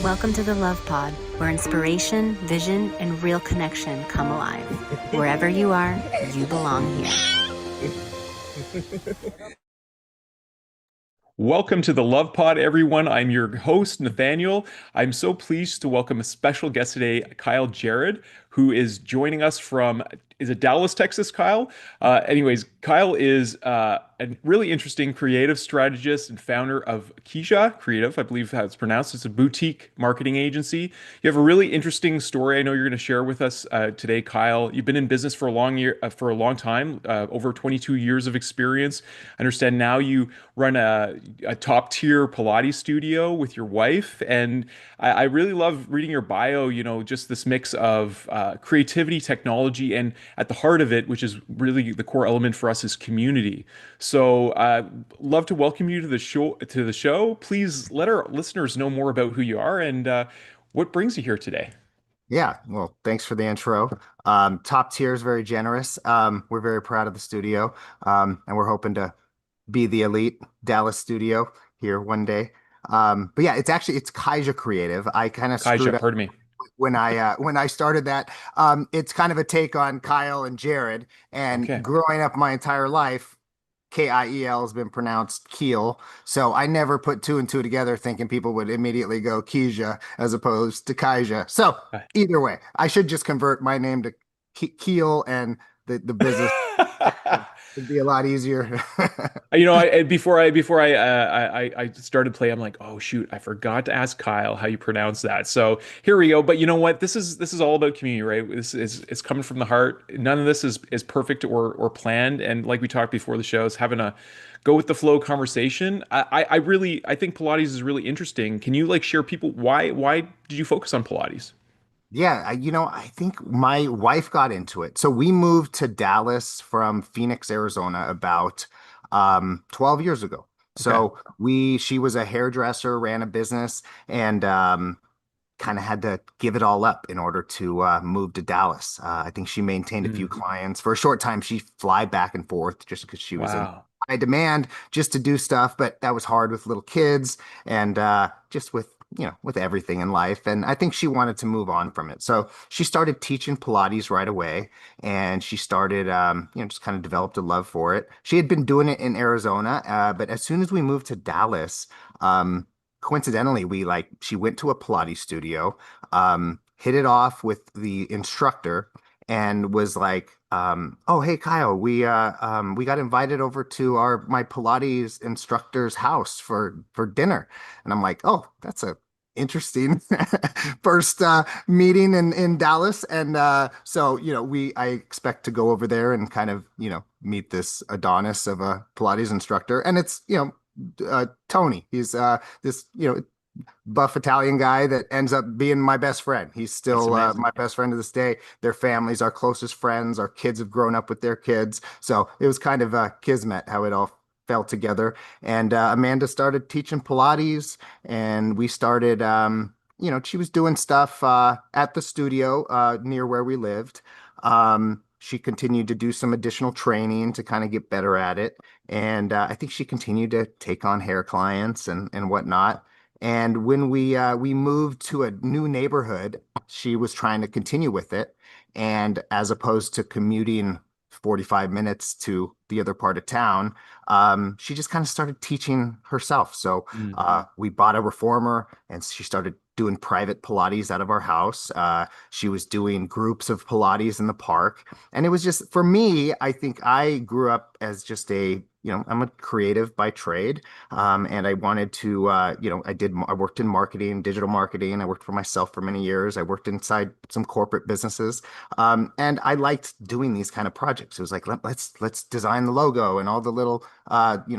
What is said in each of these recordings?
Welcome to the Love Pod, where inspiration, vision, and real connection come alive. Wherever you are, you belong here. Welcome to the Love Pod, everyone. I'm your host, Nathaniel. I'm so pleased to welcome a special guest today, Kiel Jared, who is joining us from, is it Dallas, Texas, Kyle? Kyle is a really interesting creative strategist and founder of Keisha Creative, I believe how it's pronounced. It's a boutique marketing agency. You have a really interesting story I know you're going to share with us today, Kyle. You've been in business for a long time, over 22 years of experience. I understand now you run a top tier Pilates studio with your wife. And I really love reading your bio, just this mix of creativity, technology, and at the heart of it, which is really the core element for us, is community. So, love to welcome you to the show. Please let our listeners know more about who you are and what brings you here today. Yeah, well, thanks for the intro. Top tier is very generous. We're very proud of the studio, and we're hoping to be the elite Dallas studio here one day. But yeah, it's Kaija Creative. I kind of screwed Kaija, up pardon me. when I started that. It's kind of a take on Kyle and Jared. And Okay. growing up my entire life, Kiel has been pronounced Kiel. So I never put two and two together thinking people would immediately go Keisha as opposed to Kaija. So either way, I should just convert my name to Kiel and the business. It'd be a lot easier. Before I started play, I'm like, oh shoot, I forgot to ask Kyle how you pronounce that. So here we go. But you know what? This is all about community, right? This is it's coming from the heart. None of this is perfect or planned. And like we talked before the show, is having a go with the flow conversation. I think Pilates is really interesting. Can you like share people why did you focus on Pilates? Yeah, I think my wife got into it. So we moved to Dallas from Phoenix, Arizona about 12 years ago. Okay. So she was a hairdresser, ran a business, and kind of had to give it all up in order to move to Dallas. I think she maintained a few Mm, clients. For a short time, she fly back and forth just because she was in wow. high demand just to do stuff, but that was hard with little kids and just with everything in life. And I think she wanted to move on from it. So she started teaching Pilates right away, and she started, just kind of developed a love for it. She had been doing it in Arizona, but as soon as we moved to Dallas, coincidentally, she went to a Pilates studio, hit it off with the instructor, and was like, "Oh, hey Kyle, we got invited over to our my Pilates instructor's house for dinner," and I'm like, "Oh, that's a interesting first meeting in Dallas." And so I expect to go over there and kind of meet this Adonis of a Pilates instructor, and it's Tony. He's this buff Italian guy that ends up being my best friend. He's That's still amazing. my best friend to this day. Their families, our closest friends, our kids have grown up with their kids. So it was kind of a kismet how it all fell together. And Amanda started teaching Pilates, and we started, she was doing stuff at the studio near where we lived. She continued to do some additional training to kind of get better at it. And I think she continued to take on hair clients and whatnot. And when we moved to a new neighborhood, she was trying to continue with it. And as opposed to commuting 45 minutes to the other part of town, she just kind of started teaching herself. So Mm. we bought a reformer, and she started doing private Pilates out of our house. She was doing groups of Pilates in the park. And it was just, for me, I think I grew up as just I'm a creative by trade. And I wanted to, I worked in marketing, digital marketing. I worked for myself for many years. I worked inside some corporate businesses. And I liked doing these kind of projects. It was like, let's design the logo and all the little,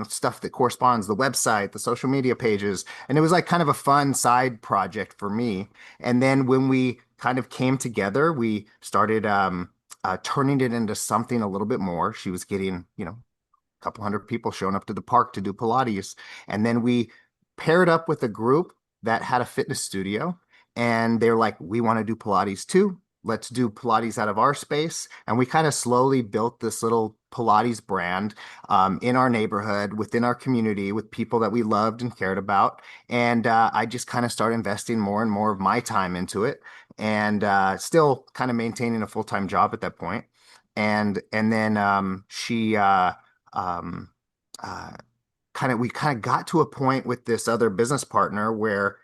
stuff that corresponds, the website, the social media pages. And it was like kind of a fun side project for me. And then when we kind of came together, we started, turning it into something a little bit more. She was getting, couple hundred people showing up to the park to do Pilates. And then we paired up with a group that had a fitness studio, and they're like, we want to do Pilates too. let's do Pilates out of our space. And we kind of slowly built this little Pilates brand in our neighborhood, within our community, with people that we loved and cared about. And I just kind of started investing more and more of my time into it, and still kind of maintaining a full-time job at that point. And then she um, uh, kind of we kind of got to a point with this other business partner where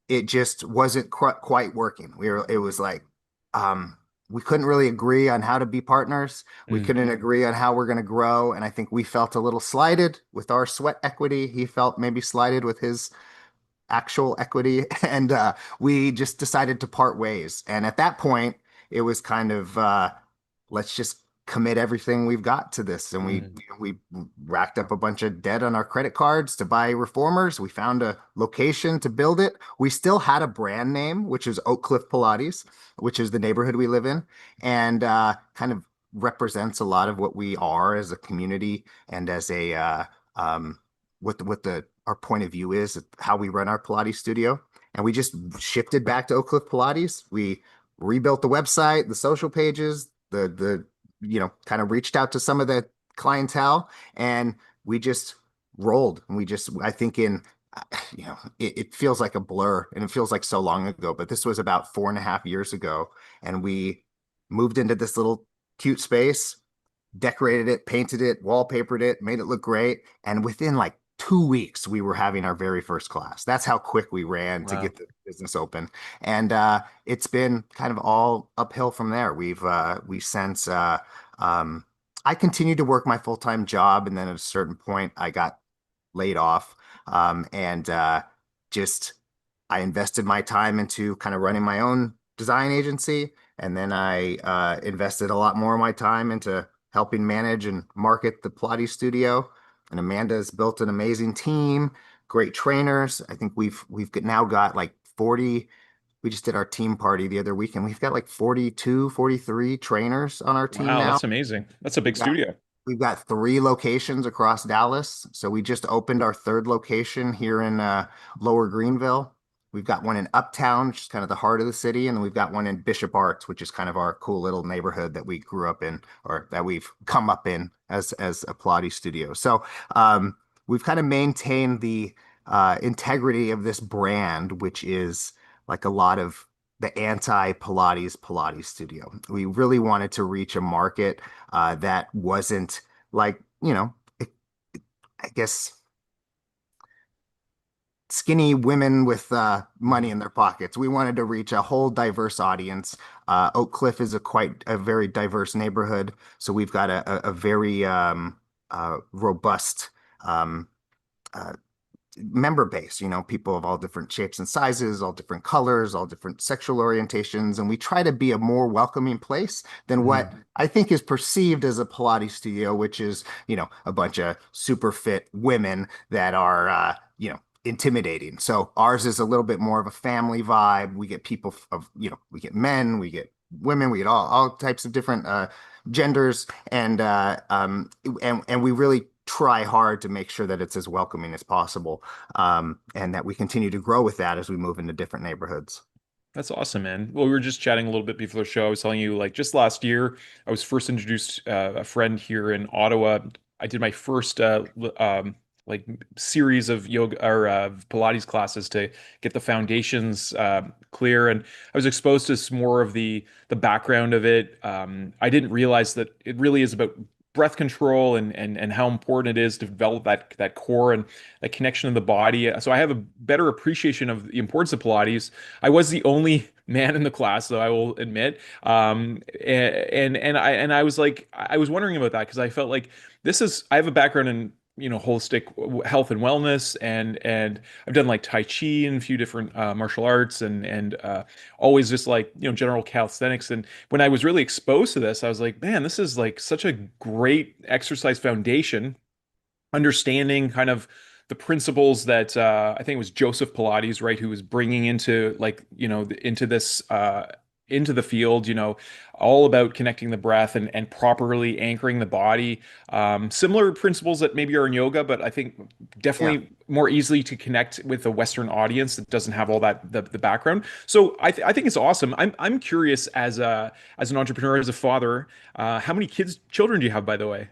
it just wasn't quite working. It was like we couldn't really agree on how to be partners. We Mm, couldn't agree on how we're going to grow. And I think we felt a little slighted with our sweat equity. He felt maybe slighted with his actual equity. And we just decided to part ways. And at that point, it was kind of let's just commit everything we've got to this. And mm, we racked up a bunch of debt on our credit cards to buy reformers. We found a location to build it. We still had a brand name, which is Oak Cliff Pilates, which is the neighborhood we live in, and kind of represents a lot of what we are as a community and as a what the our point of view is, how we run our Pilates studio. And we just shifted back to Oak Cliff Pilates. We rebuilt the website, the social pages, the kind of reached out to some of the clientele, and we just rolled. And I think it feels like a blur and it feels like so long ago, but this was about 4.5 years ago. And we moved into this little cute space, decorated it, painted it, wallpapered it, made it look great. And within like 2 weeks, we were having our very first class. That's how quick we ran to wow. get the business open. And it's been kind of all uphill from there. We since um, I continued to work my full-time job, and then at a certain point, I got laid off. And just I invested my time into kind of running my own design agency, and then I invested a lot more of my time into helping manage and market the Pilates studio. And Amanda has built an amazing team, great trainers. I think we've now got like 40. We just did our team party the other weekend. We've got like 42, 43 trainers on our team Wow, now. that's amazing. That's a big Yeah. studio. We've got 3 locations across Dallas. So we just opened our third location here in Lower Greenville. We've got one in Uptown, which is kind of the heart of the city, and then we've got one in Bishop Arts, which is kind of our cool little neighborhood that we grew up in, or that we've come up in as a Pilates studio. So we've kind of maintained the integrity of this brand, which is like a lot of the anti-Pilates studio. We really wanted to reach a market that wasn't like, I guess skinny women with money in their pockets. We wanted to reach a whole diverse audience. Oak Cliff is quite a very diverse neighborhood, so we've got a very robust um, uh, member base, people of all different shapes and sizes, all different colors, all different sexual orientations. And we try to be a more welcoming place than what Mhm. I think is perceived as a Pilates studio, which is, a bunch of super fit women that are, intimidating. So ours is a little bit more of a family vibe. We get people we get men, we get women, we get all types of different genders, and we really try hard to make sure that it's as welcoming as possible, and that we continue to grow with that as we move into different neighborhoods. That's awesome, man. Well, we were just chatting a little bit before the show. I was telling you, like, just last year, I was first introduced a friend here in Ottawa. I did my first like series of yoga or Pilates classes to get the foundations clear, and I was exposed to some more of the background of it. I didn't realize that it really is about breath control and how important it is to develop that core and that connection to the body. So I have a better appreciation of the importance of Pilates. I was the only man in the class, though I will admit. And I was like, I was wondering about that because I felt like I have a background in holistic health and wellness, and I've done like Tai Chi and a few different martial arts, and always just like general calisthenics. And when I was really exposed to this, I was like, man, this is like such a great exercise foundation, understanding kind of the principles that I think it was Joseph Pilates, right, who was bringing into like into this into the field, all about connecting the breath and properly anchoring the body. Similar principles that maybe are in yoga, but I think Yeah. definitely more easily to connect with a Western audience that doesn't have all that the background. So I think it's awesome. I'm curious as an entrepreneur, as a father, how many children do you have, by the way?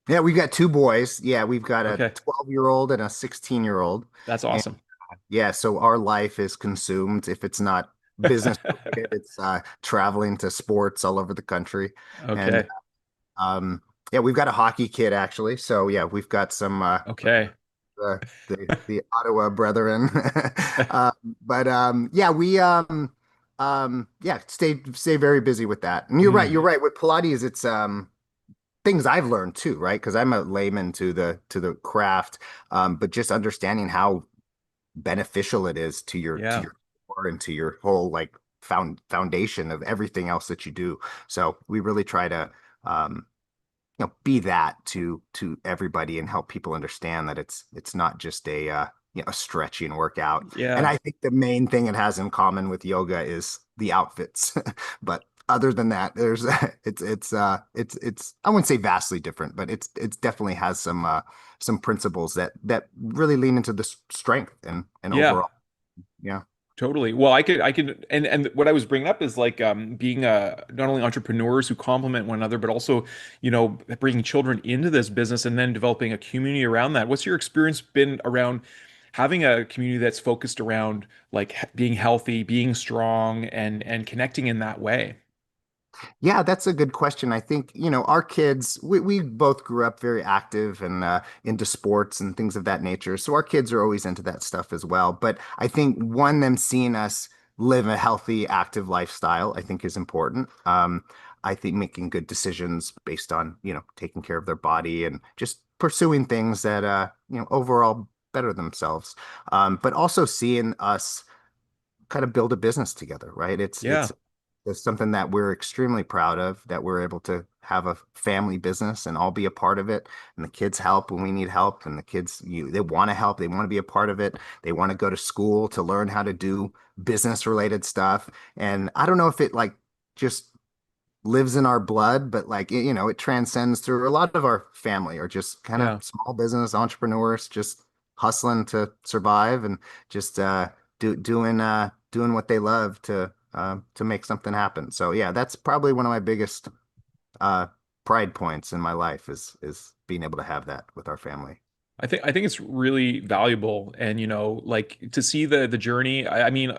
Yeah, we've got two boys. Yeah, we've got a Okay, 12-year-old and a 16-year-old. that's And awesome. yeah, so our life is consumed. If it's not business related, it's traveling to sports all over the country. And Okay, yeah, we've got a hockey kid actually. So yeah, we've got some okay. the Ottawa Brethren. Uh, but yeah, we yeah, stay very busy with that. And you're right, Mm, you're right. With Pilates, it's things I've learned too, right? Because I'm a layman to the craft, but just understanding how beneficial it is to yeah, your core and to your whole like foundation of everything else that you do. So we really try to um, be that to everybody and help people understand that it's not just a stretching workout. And yeah. I think the main thing it has in common with yoga is the outfits. But other than that, there's it's I wouldn't say vastly different, but it's definitely has some principles that really lean into the strength and Yeah, overall. Yeah. totally. Well, I could, and what I was bringing up is like being not only entrepreneurs who complement one another, but also, bringing children into this business and then developing a community around that. What's your experience been around having a community that's focused around like being healthy, being strong, and connecting in that way? Yeah, that's a good question. I think, our kids, we both grew up very active and into sports and things of that nature. So our kids are always into that stuff as well. But I think them seeing us live a healthy, active lifestyle, I think is important. I think making good decisions based on, taking care of their body and just pursuing things that, overall better themselves. But also seeing us kind of build a business together, right? Yeah, It's something that we're extremely proud of, that we're able to have a family business and all be a part of it. And the kids help when we need help, and the kids they want to help, they want to be a part of it. They want to go to school to learn how to do business related stuff. And I don't know if it like just lives in our blood, but like it transcends through a lot of our family or just kind of yeah. small business entrepreneurs just hustling to survive and just doing what they love to make something happen. So yeah, that's probably one of my biggest uh pride points in my life is being able to have that with our family. I think it's really valuable, and like to see the journey. I mean,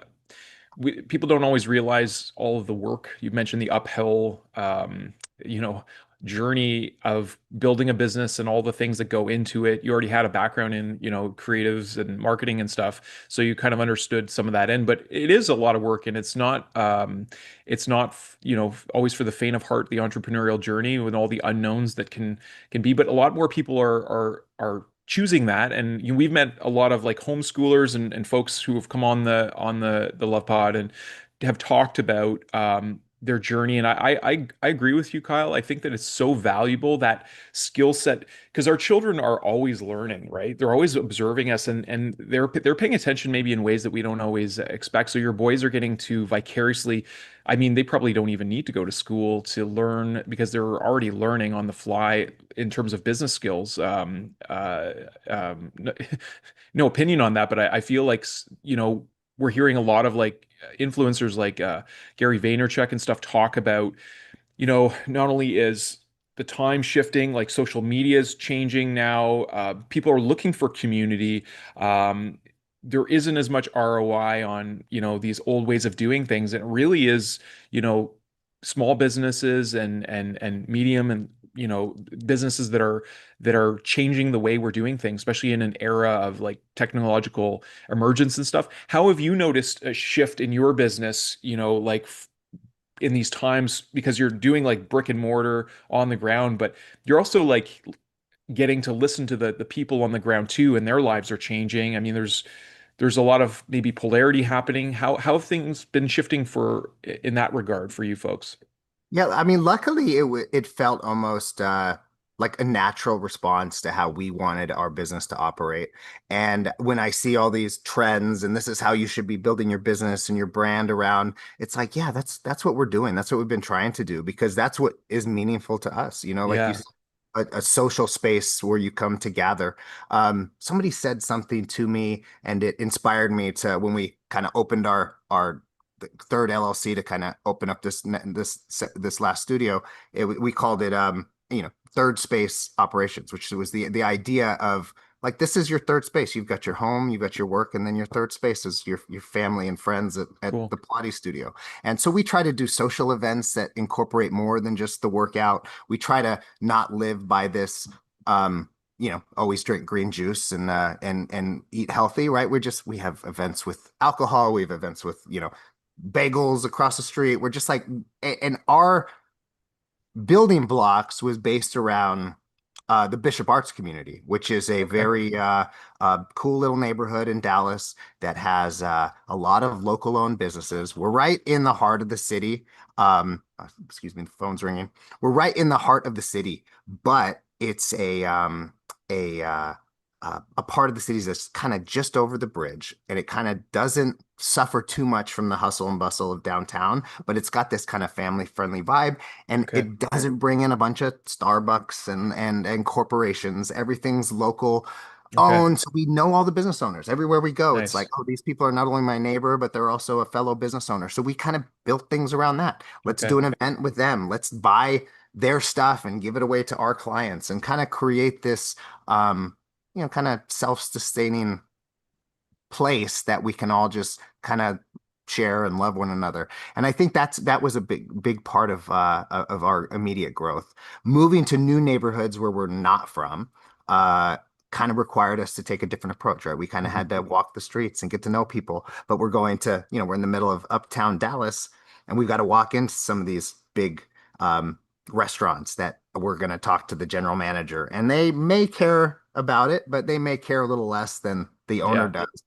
people don't always realize all of the work. You mentioned the uphill, you know, journey of building a business and all the things that go into it. You already had a background in, creatives and marketing and stuff, so you kind of understood some of that end. But it is a lot of work, and it's not, always for the faint of heart. The entrepreneurial journey with all the unknowns that can be, but a lot more people are choosing that. And we've met a lot of like homeschoolers and folks who have come on the Love Pod and have talked about their journey. And I agree with you, Kyle. I think that it's so valuable, that skill set, because our children are always learning, right? They're always observing us, and they're paying attention maybe in ways that we don't always expect. So your boys are getting to vicariously, I mean, they probably don't even need to go to school to learn, because they're already learning on the fly in terms of business skills. No, no opinion on that, but I feel like, we're hearing a lot of like influencers like Gary Vaynerchuk and stuff talk about, not only is the time shifting, like social media is changing now, people are looking for community. There isn't as much ROI on, these old ways of doing things. It really is, you know, small businesses and medium and, businesses that are changing the way we're doing things, especially in an era of like technological emergence and stuff. How have you noticed a shift in your business, like in these times, because you're doing like brick and mortar on the ground, but you're also like getting to listen to the people on the ground too, and their lives are changing. I mean, there's a lot of maybe polarity happening. How have things been shifting for in that regard for you folks? Yeah, I mean, luckily it felt almost like a natural response to how we wanted our business to operate. And when I see all these trends and this is how you should be building your business and your brand around, it's like, yeah, that's what we're doing. That's what we've been trying to do because that's what is meaningful to us. Like you Yeah. said, a social space where you come to gather. Somebody said something to me and it inspired me to when we kind of opened our third LLC to kind of open up this last studio. We called it third space operations, which was the idea of like this is your third space. You've got your home, you've got your work, and then your third space is your family and friends at Cool. the Pilates studio. And so we try to do social events that incorporate more than just the workout. We try to not live by this always drink green juice and eat healthy, right? We have events with alcohol, we have events with, bagels across the street. We're just like, and our building blocks was based around the Bishop Arts community, which is a Okay. very cool little neighborhood in Dallas that has a lot of local owned businesses. We're right in the heart of the city. Excuse me, the phone's ringing. We're right in the heart of the city, but it's a a part of the city that's kind of just over the bridge, and it kind of doesn't suffer too much from the hustle and bustle of downtown, but it's got this kind of family friendly vibe, and Okay. it doesn't bring in a bunch of Starbucks and corporations. Everything's local Okay. owned, so we know all the business owners everywhere we go. It's like, Nice. oh, these people are not only my neighbor, but they're also a fellow business owner. So we kind of built things around that. Let's Okay. do an event with them. Let's buy their stuff and give it away to our clients and kind of create this kind of self-sustaining place that we can all just kind of share and love one another. And I think that was a big part of our immediate growth. Moving to new neighborhoods where we're not from, uh, kind of required us to take a different approach, right? We kind of Mhm. had to walk the streets and get to know people, but we're going to, we're in the middle of uptown Dallas, and we've got to walk into some of these big restaurants that we're going to talk to the general manager, and they may care about it, but they may care a little less than the owner Yeah. does.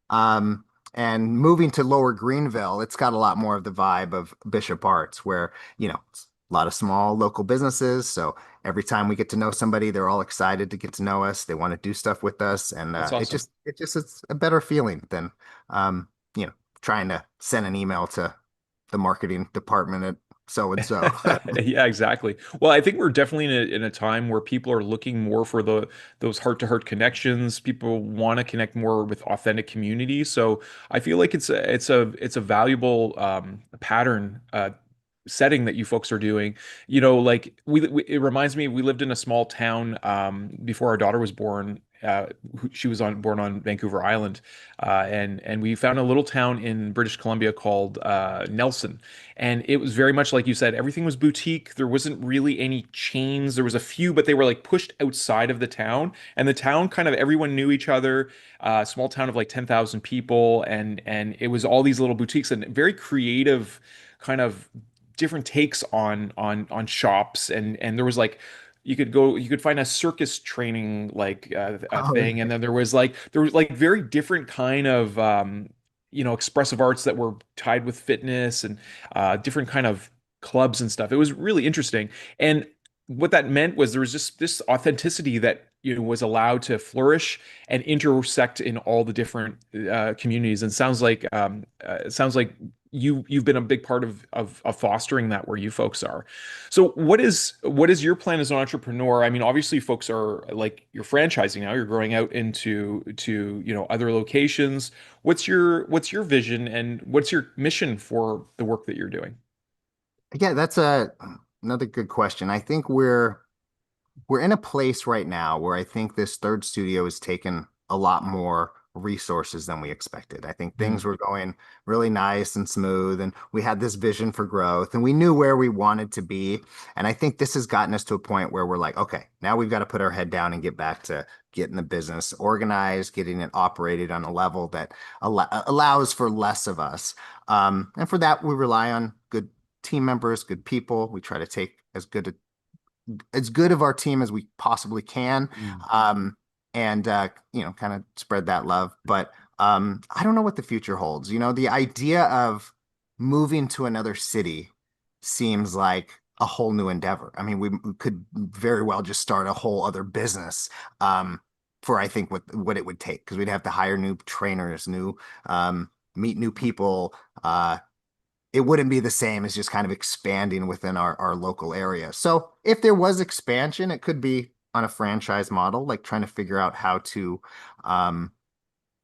Um, and moving to Lower Greenville, it's got a lot more of the vibe of Bishop Arts, where, it's a lot of small local businesses. So every time we get to know somebody, they're all excited to get to know us. They want to do stuff with us. And That's it awesome. just, it's a better feeling than, um, trying to send an email to the marketing department at so and so. Yeah, exactly. Well, I think we're definitely in a time where people are looking more for those heart-to-heart connections. People want to connect more with authentic communities. So I feel like it's a valuable pattern setting that you folks are doing. Like it reminds me, we lived in a small town before our daughter was born. She was born on Vancouver Island, and we found a little town in British Columbia called Nelson, and it was very much like you said. Everything was boutique. There wasn't really any chains. There was a few, but they were like pushed outside of the town, and the town kind of everyone knew each other. Small town of like 10,000 people, and it was all these little boutiques and very creative kind of different takes on shops, and there was like you could find a circus training like a Oh, thing, and then there was like very different kind of expressive arts that were tied with fitness and different kind of clubs and stuff. It was really interesting, and what that meant was there was just this authenticity that was allowed to flourish and intersect in all the different communities. And it sounds like you've been a big part of fostering that where you folks are. So what is your plan as an entrepreneur? I mean, obviously folks are like you're franchising now, you're growing out into other locations. What's your vision and what's your mission for the work that you're doing? yeah, that's another good question. I think we're in a place right now where I think this third studio has taken a lot more resources than we expected. I think Mm, things were going really nice and smooth, and we had this vision for growth, and we knew where we wanted to be. And I think this has gotten us to a point where we're like, okay, now we've got to put our head down and get back to getting the business organized, getting it operated on a level that allows for less of us. And for that, we rely on good team members, good people. We try to take as good of our team as we possibly can, mm, and kind of spread that love. But I don't know what the future holds. The idea of moving to another city seems like a whole new endeavor. I mean, we could very well just start a whole other business um, for I think what it would take because we'd have to hire new trainers, new meet new people. It wouldn't be the same as just kind of expanding within our local area. So if there was expansion, it could be on a franchise model, like trying to figure out how to um,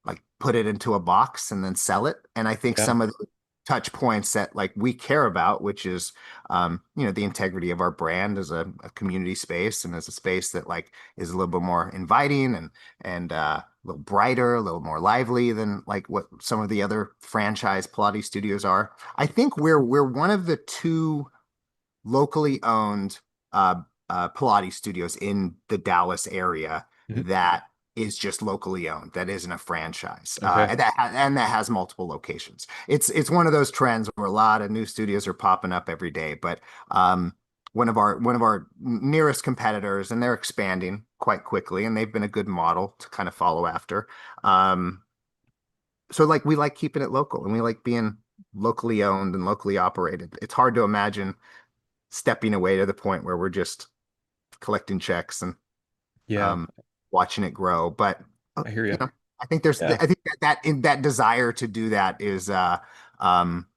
like put it into a box and then sell it. And I think Yeah. some of the touch points that like we care about, which is the integrity of our brand as a community space and as a space that like is a little bit more inviting and a little brighter, a little more lively than like what some of the other franchise Pilates studios are. I think we're one of the two locally owned uh, Pilates studios in the Dallas area Mhm. that is just locally owned. That isn't a franchise, Okay. and that has multiple locations. It's one of those trends where a lot of new studios are popping up every day. But one of our nearest competitors, and they're expanding quite quickly, and they've been a good model to kind of follow after. Um, so like we like keeping it local, and we like being locally owned and locally operated. It's hard to imagine stepping away to the point where we're just collecting checks and Yeah, um, watching it grow. But I hear you you. know, I Yeah. think that desire to do that is um,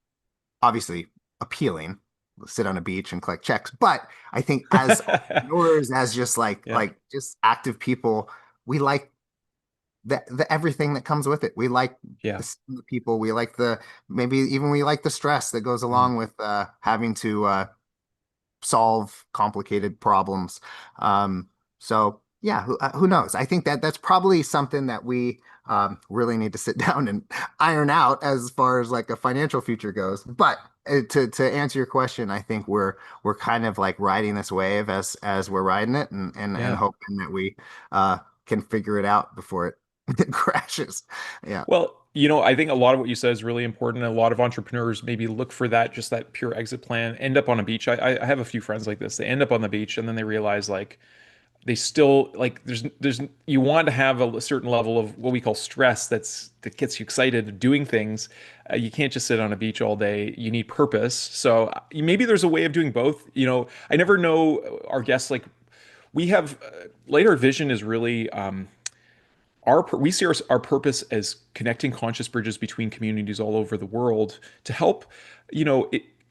obviously appealing. Sit on a beach and collect checks, but I think as entrepreneurs, as just Yeah. just active people, we like the everything that comes with it. We like Yeah. the people. We like the maybe even we like the stress that goes Mhm. along with having to solve complicated problems. So yeah, who knows? I think that that's probably something that we really need to sit down and iron out as far as like a financial future goes. But to answer your question, I think we're kind of like riding this wave as we're riding it and Yeah. hoping that we can figure it out before it, it crashes. Yeah. Well, I think a lot of what you said is really important. A lot of entrepreneurs maybe look for that, just that pure exit plan, end up on a beach. I have a few friends like this. They end up on the beach and then they realize like they still like there's you want to have a certain level of what we call stress that gets you excited doing things. You can't just sit on a beach all day. You need purpose. So maybe there's a way of doing both. I never know our guests like we have later vision is really we see our purpose as connecting conscious bridges between communities all over the world to help,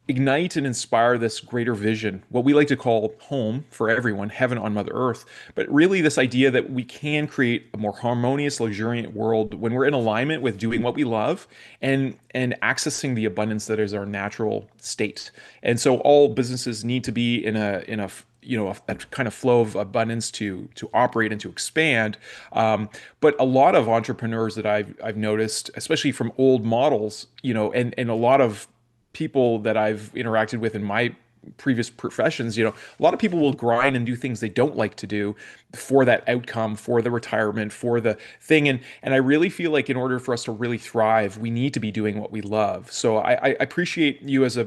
ignite and inspire this greater vision, what we like to call home for everyone, heaven on Mother Earth. But really, this idea that we can create a more harmonious, luxuriant world when we're in alignment with doing what we love and accessing the abundance that is our natural state. And so, all businesses need to be in a a kind of flow of abundance to operate and to expand. But a lot of entrepreneurs that I've noticed, especially from old models, and a lot of people that I've interacted with in my previous professions, a lot of people will grind and do things they don't like to do for that outcome, for the retirement, for the thing. And I really feel like in order for us to really thrive, we need to be doing what we love. So I appreciate you as a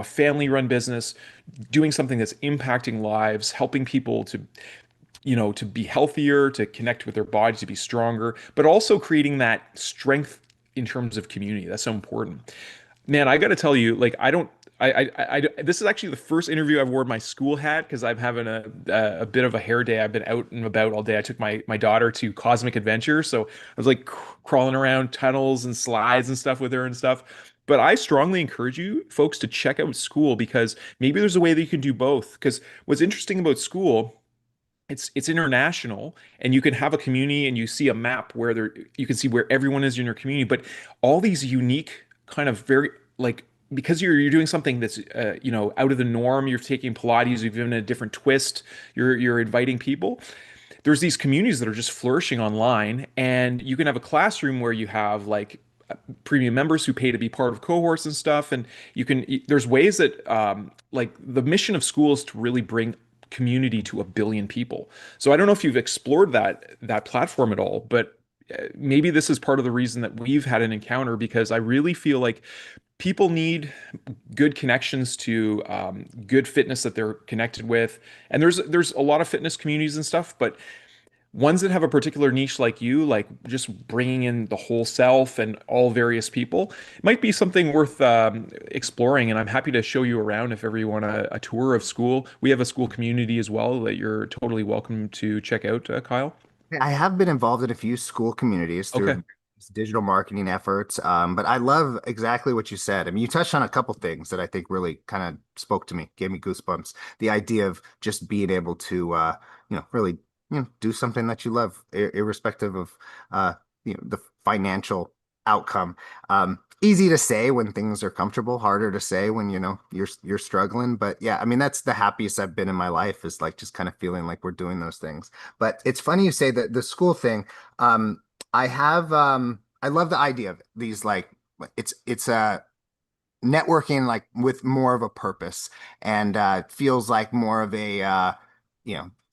family run business, doing something that's impacting lives, helping people to be healthier, to connect with their body, to be stronger, but also creating that strength in terms of community. That's so important. Man, I got to tell you, like, I don't. This is actually the first interview I've worn my school hat because I'm having a bit of a hair day. I've been out and about all day. I took my daughter to Cosmic Adventure, so I was like crawling around tunnels and slides and stuff with her and stuff. But I strongly encourage you folks to check out school because maybe there's a way that you can do both. Because what's interesting about school, it's international and you can have a community and you see a map where you can see where everyone is in your community, but all these unique kind of very like because you're doing something that's out of the norm. You're taking Pilates, you've given it a different twist. You're inviting people. There's these communities that are just flourishing online, and you can have a classroom where you have like premium members who pay to be part of cohorts and stuff. And there's ways that like the mission of school is to really bring community to 1 billion people. So I don't know if you've explored that platform at all, but maybe this is part of the reason that we've had an encounter because I really feel like people need good connections to good fitness that they're connected with. And there's a lot of fitness communities and stuff, but ones that have a particular niche like you, like just bringing in the whole self and all various people, might be something worth exploring. And I'm happy to show you around if ever you want a tour of school. We have a school community as well that you're totally welcome to check out, Kyle. I have been involved in a few school communities Okay. through digital marketing efforts, but I love exactly what you said. I mean, you touched on a couple things that I think really kind of spoke to me, gave me goosebumps. The idea of just being able to, really, do something that you love, irrespective of, the financial outcome. Easy to say when things are comfortable, harder to say when you're struggling. But yeah, I mean, that's the happiest I've been in my life, is like just kind of feeling like we're doing those things. But it's funny you say that the school thing. I love the idea of these, like it's networking like with more of a purpose, and feels like more of a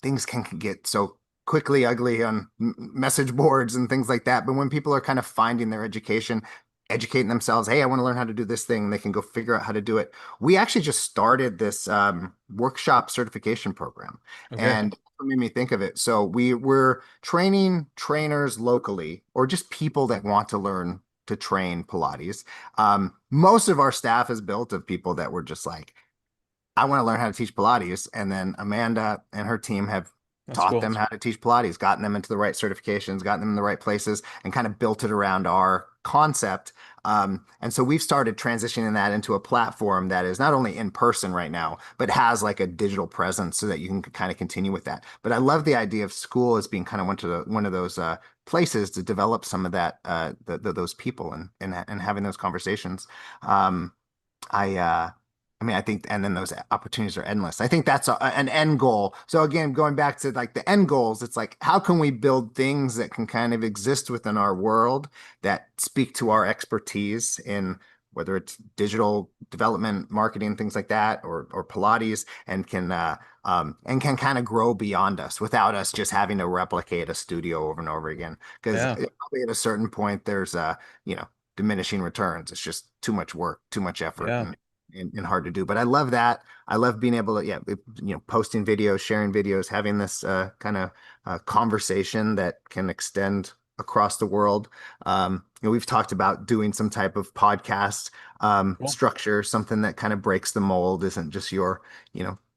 things can get so quickly ugly on message boards and things like that, but when people are kind of finding their education, educating themselves, hey, I want to learn how to do this thing, and they can go figure out how to do it. We actually just started this workshop certification program, Okay. and what made me think of it, so we're training trainers locally, or just people that want to learn to train Pilates. Most of our staff is built of people that were just like, I want to learn how to teach Pilates. And then Amanda and her team have That's taught cool. them how to teach Pilates, gotten them into the right certifications, gotten them in the right places, and kind of built it around our concept. And so we've started transitioning that into a platform that is not only in person right now, but has like a digital presence so that you can kind of continue with that. But I love the idea of school as being kind of one of those places to develop some of that those people, and having those conversations. Um, I I mean, I think, and then those opportunities are endless. I think that's an end goal. So again, going back to like the end goals, it's like, how can we build things that can kind of exist within our world that speak to our expertise in, whether it's digital development, marketing, things like that, or Pilates, and can kind of grow beyond us without us just having to replicate a studio over and over again. Because Yeah. probably at a certain point, there's you know, diminishing returns. It's just too much work, too much effort, Yeah. and hard to do. But I love that. I love being able to, yeah, posting videos, sharing videos, having this kind of conversation that can extend across the world. We've talked about doing some type of podcast Cool. structure, something that kind of breaks the mold, isn't just your,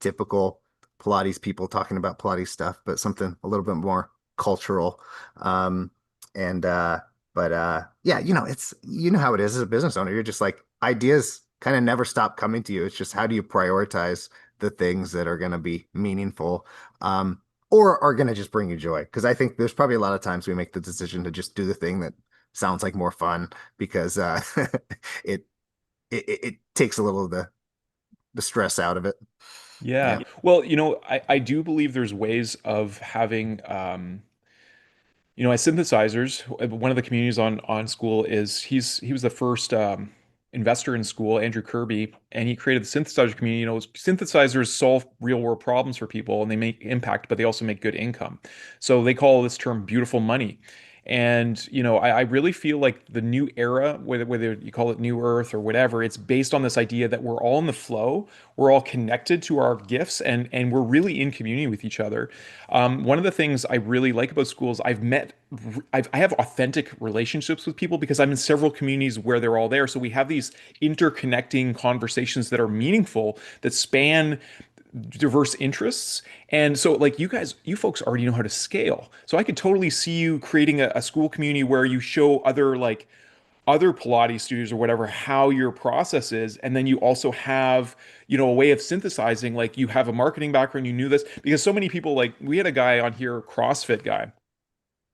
typical Pilates people talking about Pilates stuff, but something a little bit more cultural. Um, and but yeah, it's, how it is as a business owner. You're just like, ideas kind of never stop coming to you. It's just, how do you prioritize the things that are going to be meaningful, or are going to just bring you joy? Because I think there's probably a lot of times we make the decision to just do the thing that sounds like more fun, because it, it takes a little of the stress out of it. Yeah. Yeah. Well, I do believe there's ways of having as synthesizers, one of the communities on school is he was the first investor in school, Andrew Kirby, and he created the synthesizer community. Synthesizers solve real world problems for people and they make impact, but they also make good income. So they call this term beautiful money. And I really feel like the new era, whether you call it New Earth or whatever, it's based on this idea that we're all in the flow, we're all connected to our gifts, and we're really in community with each other. One of the things I really like about schools, I have authentic relationships with people because I'm in several communities where they're all there. So we have these interconnecting conversations that are meaningful, that span diverse interests. And so, like, you folks already know how to scale. So I could totally see you creating a school community where you show other Pilates studios or whatever how your process is, and then you also have a way of synthesizing. Like, you have a marketing background, you knew this because so many people, like, we had a guy on here, CrossFit guy.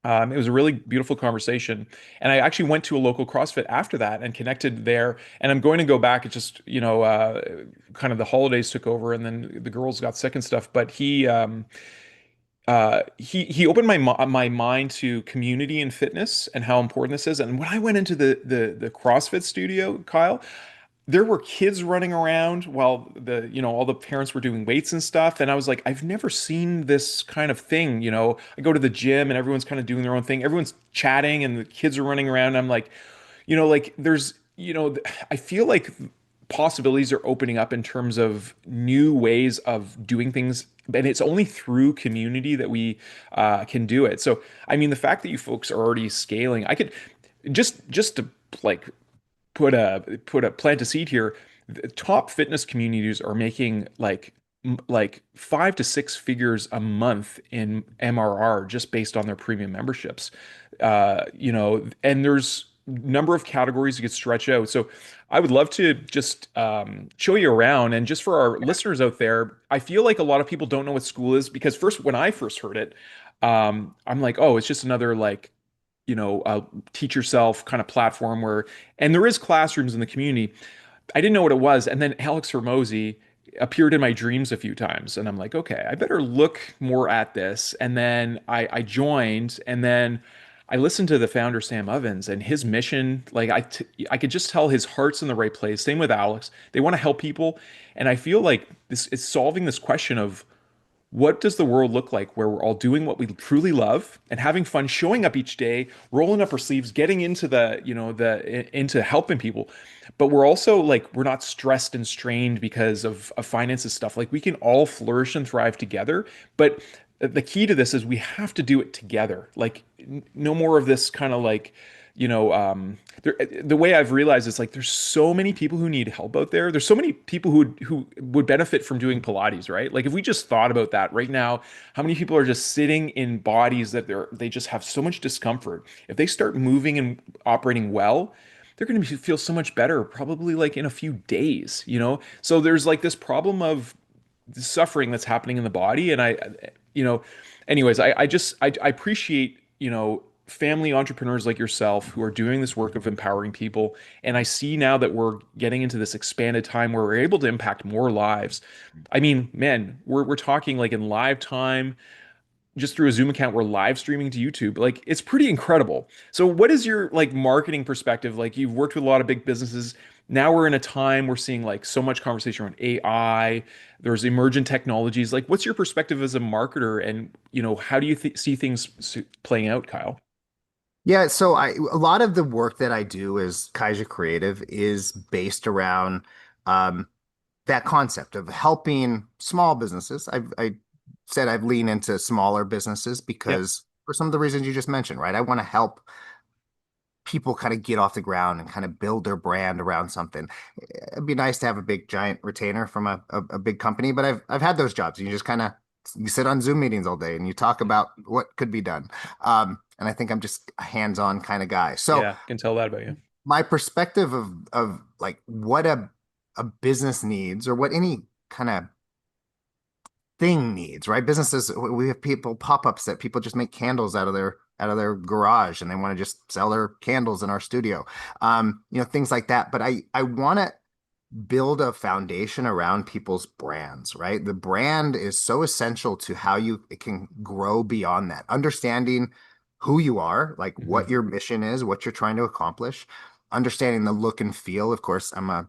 It was a really beautiful conversation, and I actually went to a local CrossFit after that and connected there. And I'm going to go back. It's just kind of the holidays took over, and then the girls got sick and stuff. But he opened my mind to community and fitness and how important this is. And when I went into the CrossFit studio, Kyle, there were kids running around while all the parents were doing weights and stuff. And I was like, I've never seen this kind of thing. I go to the gym and everyone's kind of doing their own thing. Everyone's chatting and the kids are running around. I'm like, like there's, I feel like possibilities are opening up in terms of new ways of doing things, and it's only through community that we can do it. So, I mean, the fact that you folks are already scaling, I could just to like put a plant a seed here. The top fitness communities are making like 5 to 6 figures a month in MRR just based on their premium memberships. And there's number of categories you could stretch out. So I would love to just show you around. And just for our listeners out there, I feel like a lot of people don't know what school is because first, when I first heard it, I'm like, oh, it's just another like teach yourself kind of platform where, and there is classrooms in the community. I didn't know what it was. And then Alex Hormozy appeared in my dreams a few times. And I'm like, okay, I better look more at this. And then I joined, and then I listened to the founder, Sam Ovens, and his mission. Like I could just tell his heart's in the right place. Same with Alex. They want to help people. And I feel like this is solving this question of what does the world look like where we're all doing what we truly love and having fun, showing up each day, rolling up our sleeves, getting into into helping people. But we're also like, we're not stressed and strained because of finances stuff. Like we can all flourish and thrive together. But the key to this is we have to do it together. Like no more of this kind of like, the way I've realized is like there's so many people who need help out there. There's so many people who would benefit from doing Pilates, right? Like if we just thought about that right now, how many people are just sitting in bodies that they just have so much discomfort. If they start moving and operating well, they're going to feel so much better, probably like in a few days, you know? So there's like this problem of the suffering that's happening in the body. And you know, anyways, I appreciate, family entrepreneurs like yourself who are doing this work of empowering people. And I see now that we're getting into this expanded time where we're able to impact more lives. I mean, man, we're talking like in live time, just through a Zoom account, we're live streaming to YouTube. Like it's pretty incredible. So what is your like marketing perspective? Like you've worked with a lot of big businesses. Now we're in a time we're seeing like so much conversation around AI. There's emergent technologies. Like what's your perspective as a marketer, and how do you see things playing out, Kyle? Yeah, so a lot of the work that I do as Kaija Creative is based around um, that concept of helping small businesses. I said I've leaned into smaller businesses Yeah. because for some of the reasons you just mentioned, right? I want to help people kind of get off the ground and kind of build their brand around something. It'd be nice to have a big giant retainer from a big company, but I've had those jobs. You just kind of you sit on Zoom meetings all day and you talk about what could be done. And I think I'm just a hands-on kind of guy. So Yeah, can tell that about you. my perspective of like what a business needs or what any kind of thing needs, right? Businesses, we have people pop-ups that people just make candles out of their garage and they want to just sell their candles in our studio. Things like that. But I want to build a foundation around people's brands, right? The brand is so essential to how it can grow beyond that. Understanding who you are, like Hmm. what your mission is, what you're trying to accomplish, understanding the look and feel. Of course, I'm a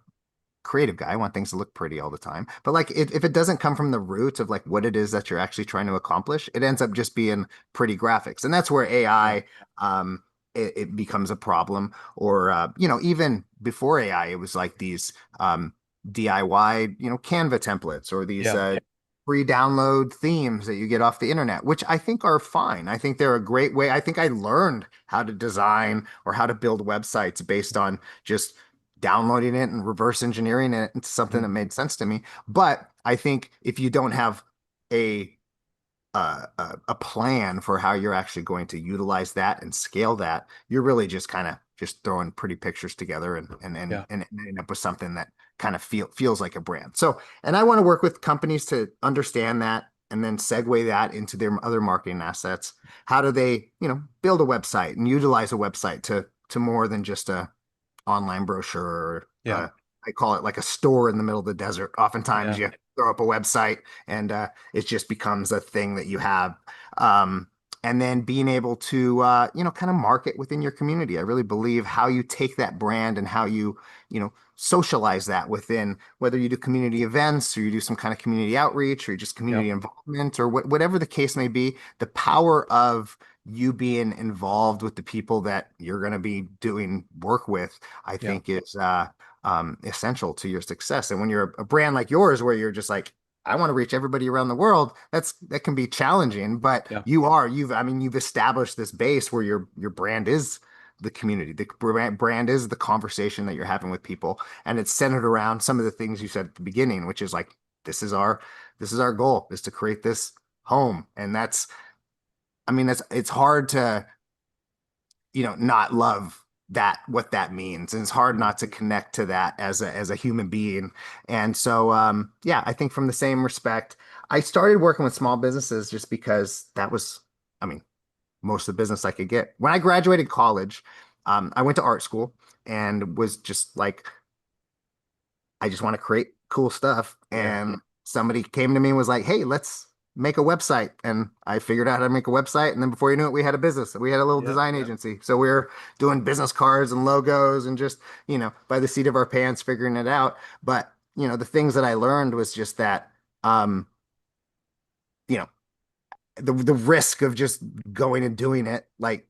creative guy. I want things to look pretty all the time. But like if it doesn't come from the root of like what it is that you're actually trying to accomplish, it ends up just being pretty graphics. And that's where Yeah. AI it becomes a problem. Or even before AI, it was like these DIY, Canva templates or these Yeah. free download themes that you get off the internet, which I think are fine. I think they're a great way. I think I learned how to design or how to build websites based on just downloading it and reverse engineering it into something Mhm. that made sense to me. But I think if you don't have a a plan for how you're actually going to utilize that and scale that, you're really just kind of just throwing pretty pictures together Yeah. and end up with something that kind of feels like a brand. So, and I want to work with companies to understand that and then segue that into their other marketing assets. How do they, build a website and utilize a website to more than just a online brochure or Yeah. I call it like a store in the middle of the desert. Oftentimes Yeah. you throw up a website and it just becomes a thing that you have. Um, and then being able to, kind of market within your community. I really believe how you take that brand and how socialize that within whether you do community events or you do some kind of community outreach or just Yeah. community involvement or whatever the case may be, the power of you being involved with the people that you're going to be doing work with, I Yeah. think is essential to your success. And when you're a brand like yours, where you're just like, I want to reach everybody around the world, that can be challenging. But Yeah. I mean, you've established this base where your brand is the community. The brand is the conversation that you're having with people, and it's centered around some of the things you said at the beginning, which is like, this is our goal, is to create this home. And that's, I mean, it's hard to, not love that, what that means. And it's hard Mhm. not to connect to that as a human being. And so, yeah, I think from the same respect, I started working with small businesses just because that was, I mean, most of the business I could get. When I graduated college, I went to art school and was just like, I just want to create cool stuff. Yeah. And somebody came to me and was like, hey, let's make a website. And I figured out how to make a website. And then before you knew it, we had a business. We had a little Yeah. design agency. So we were doing business cards and logos and just, by the seat of our pants, figuring it out. But, the things that I learned was just that, um, you know, the risk of just going and doing it, like,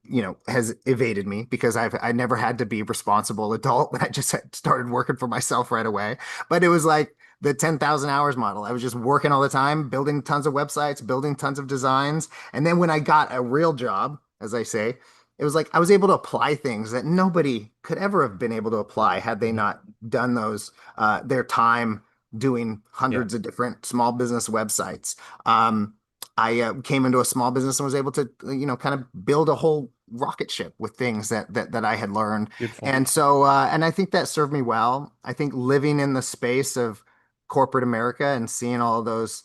has evaded me because I never had to be a responsible adult. I just started working for myself right away. But it was like the 10,000 hours model. I was just working all the time, building tons of websites, building tons of designs. And then when I got a real job, as I say, it was like I was able to apply things that nobody could ever have been able to apply had they Mhm. not done those, their time doing Yeah. hundreds of different small business websites. I came into a small business and was able to, kind of build a whole rocket ship with things that I had learned. Beautiful. And so, and I think that served me well. I think living in the space of corporate America and seeing all of those,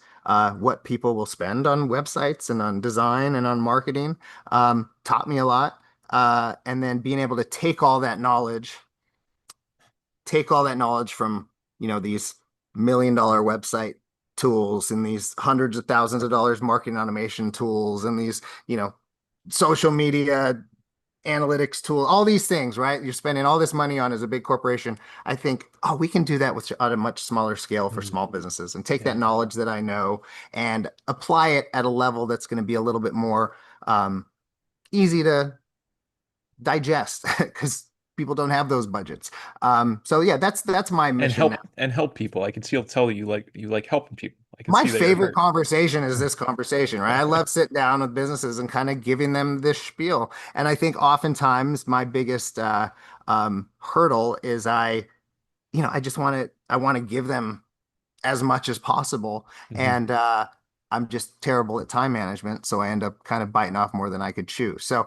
what people will spend on websites and on design and on marketing, taught me a lot. And then being able to take all that knowledge from, these $1 million website tools and these hundreds of thousands of dollars marketing automation tools and these, social media analytics tool, all these things, right? You're spending all this money on as a big corporation. I think, oh, we can do that at a much smaller scale for Mhm. small businesses and take that Yeah. knowledge that I know and apply it at a level that's going to be a little bit more easy to digest because people don't have those budgets. So yeah, that's my And mission now. help people. I can see, I'll tell you like helping people. I can My see that your favorite heart. conversation is this conversation, right? I love sitting down with businesses and kind of giving them this spiel. And I think oftentimes my biggest hurdle is I want to give them as much as possible. Mhm. And I'm just terrible at time management, so I end up kind of biting off more than I could chew. So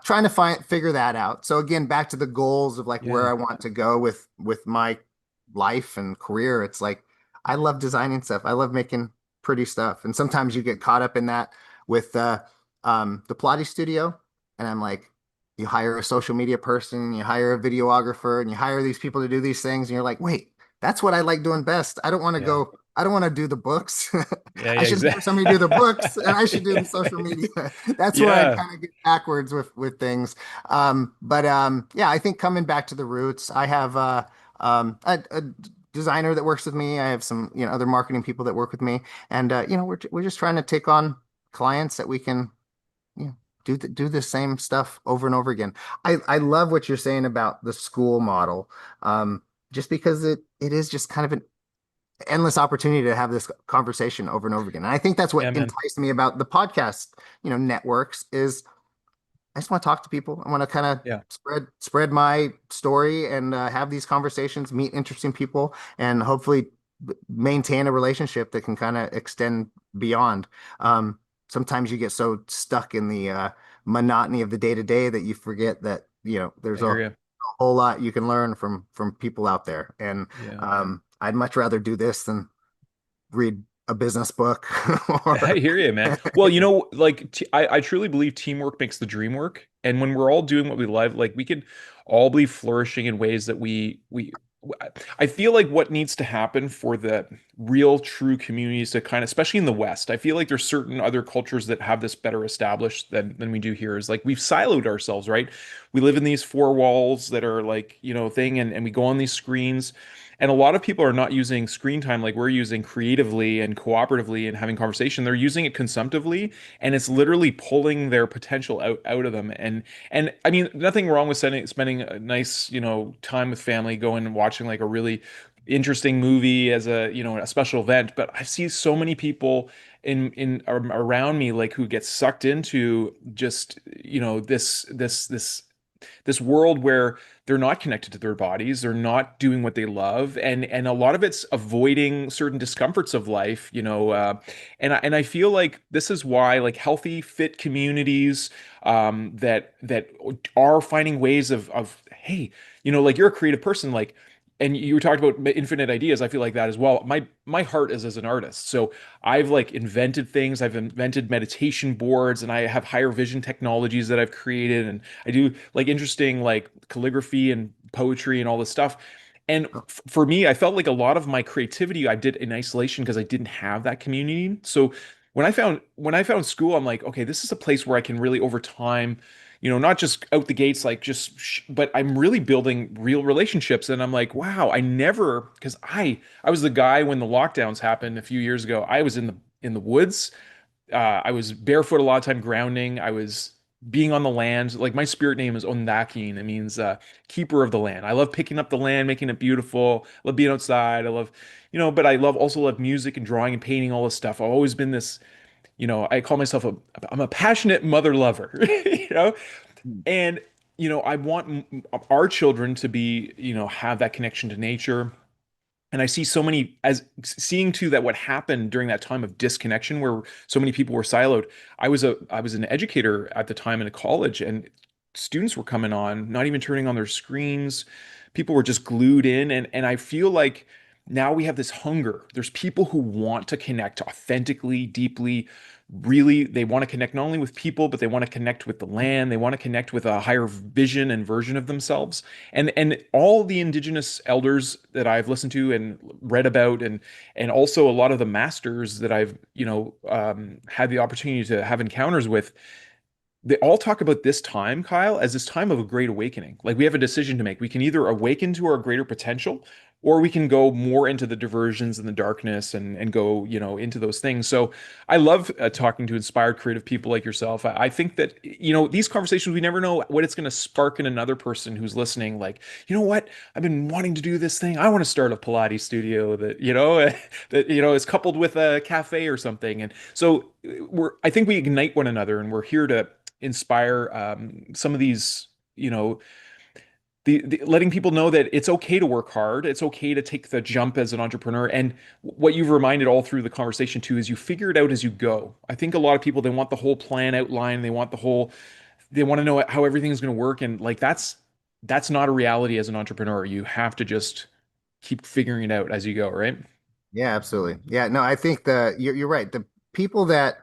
trying to figure that out. So again, back to the goals of like where Yeah. I want to go with my life and career. It's like I love designing stuff. I love making pretty stuff. And sometimes you get caught up in that with the Pilates studio. And I'm like, you hire a social media person, you hire a videographer, and you hire these people to do these things, and you're like, wait, that's what I like doing best. Yeah. I don't want to do the books. Yeah. I Yeah. should hire somebody to do the books and I should do the social Exactly. media. That's where I Yeah. kind of get backwards with things. But yeah, I think coming back to the roots, I have a designer that works with me. I have some, other marketing people that work with me. And we're just trying to take on clients that we can, you know, do the same stuff over and over again. I love what you're saying about the school model. Just because it is just kind of an endless opportunity to have this conversation over and over again. And I think that's what Yeah, man. enticed me about the podcast, networks is I just want to talk to people. I want to kind of Yeah. spread my story and have these conversations, meet interesting people, and hopefully maintain a relationship that can kind of extend beyond. Sometimes you get so stuck in the monotony of the day to day that you forget that I there's a hear you. whole lot you can learn from people out there. And Yeah. I'd much rather do this than read a business book I or hear you, man. Well, like I truly believe teamwork makes the dream work. And when we're all doing what we love, like we could all be flourishing in ways that I feel like what needs to happen for the real true communities to kind of, especially in the West, I feel like there's certain other cultures that have this better established than we do here. Is like we've siloed ourselves, right? We live in these four walls that are like, thing, and we go on these screens. And a lot of people are not using screen time like we're using creatively and cooperatively and having conversation. They're using it consumptively, and it's literally pulling their potential out of them. And I mean, nothing wrong with spending a nice, time with family, going and watching like a really interesting movie as a special event. But I see so many people around me like who get sucked into just, this world where they're not connected to their bodies, they're not doing what they love, and a lot of it's avoiding certain discomforts of life, and I feel like this is why like healthy, fit communities that are finding ways of hey, like you're a creative person, like. And you were talking about infinite ideas. I feel like that as well. My heart is as an artist. So I've like invented things. I've invented meditation boards, and I have higher vision technologies that I've created, and I do like interesting like calligraphy and poetry and all this stuff. And for me, I felt like a lot of my creativity I did in isolation because I didn't have that community. So when I found school, I'm like, okay, this is a place where I can really over time, not just out the gates, like but I'm really building real relationships. And I'm like, wow, because I was the guy when the lockdowns happened a few years ago. I was in the woods. I was barefoot a lot of time grounding. I was being on the land. Like my spirit name is Ondakin. It means keeper of the land. I love picking up the land, making it beautiful. I love being outside. I love, but I also love music and drawing and painting, all this stuff. I've always been this, I call myself I'm a passionate mother lover, you know, and I want our children to be, have that connection to nature. And I see so many as seeing too that what happened during that time of disconnection where so many people were siloed. I was an educator at the time in a college, and students were coming on, not even turning on their screens. People were just glued in, and I feel like now we have this hunger. There's people who want to connect authentically, deeply, really. They want to connect not only with people, but they want to connect with the land. They want to connect with a higher vision and version of themselves. And all the indigenous elders that I've listened to and read about, and also a lot of the masters that I've had the opportunity to have encounters with, they all talk about this time, Kyle, as this time of a great awakening. Like we have a decision to make. We can either awaken to our greater potential, or we can go more into the diversions and the darkness, and go, into those things. So I love talking to inspired creative people like yourself. I think that, these conversations, we never know what it's going to spark in another person who's listening. Like, you know what? I've been wanting to do this thing. I want to start a Pilates studio that, that, is coupled with a cafe or something. And so I think we ignite one another, and we're here to inspire some of these, letting people know that it's okay to work hard. It's okay to take the jump as an entrepreneur. And what you've reminded all through the conversation too is you figure it out as you go. I think a lot of people, they want the whole plan outlined. They want to know how everything's going to work. And like, that's not a reality as an entrepreneur. You have to just keep figuring it out as you go, right? Yeah, absolutely. Yeah, no, I think you're right. The people that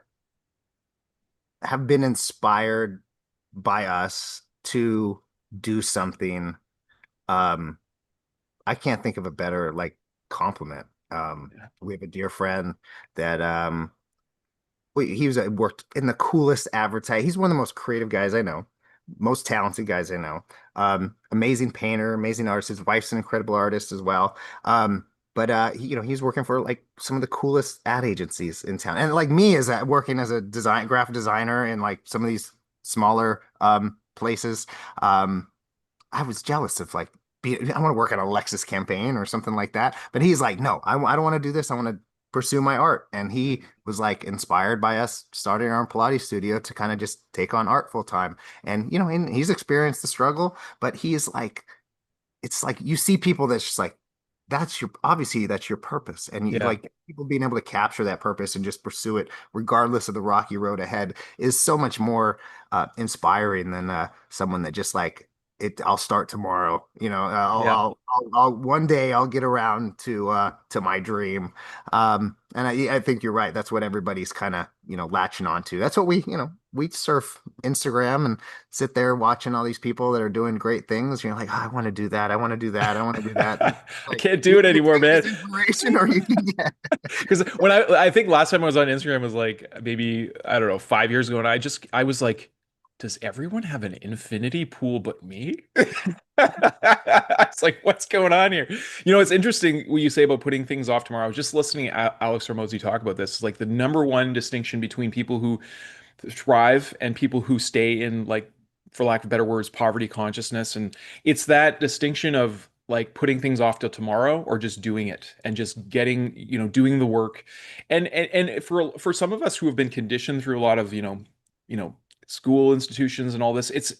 have been inspired by us to do something, um, I can't think of a better like compliment. Yeah. We have a dear friend that he was worked in the coolest advertise. He's one of the most creative guys I know, most talented guys I know. Amazing painter, amazing artist. His wife's an incredible artist as well. But he's working for like some of the coolest ad agencies in town. And like me as working as a graphic designer in like some of these smaller places. I was jealous of like I want to work on a Lexus campaign or something like that. But he's like, no, I don't want to do this. I want to pursue my art. And he was like inspired by us starting our own Pilates studio to kind of just take on art full time. And he's experienced the struggle, but he's like, it's like you see people that's just like, that's your purpose. And you Yeah. like people being able to capture that purpose and just pursue it regardless of the rocky road ahead is so much more inspiring than someone that just like I'll start tomorrow. Yeah. I'll one day I'll get around to my dream. And I think you're right. That's what everybody's kind of, latching onto. That's what we surf Instagram and sit there watching all these people that are doing great things. You're like, oh, I want to do that. I want to do that. I want to do that. I Like, can't you do it either anymore, take man. this inspiration or you can get. Because when I think last time I was on Instagram was like maybe, I don't know, 5 years ago, and I was like does everyone have an infinity pool but me? It's like, what's going on here? You know, it's interesting what you say about putting things off tomorrow. I was just listening to Alex Hormozi talk about this. It's like the number one distinction between people who thrive and people who stay in, like, for lack of better words, poverty consciousness. And it's that distinction of like putting things off till tomorrow or just doing it and just getting, doing the work. And for some of us who have been conditioned through a lot of, school institutions and all this, it's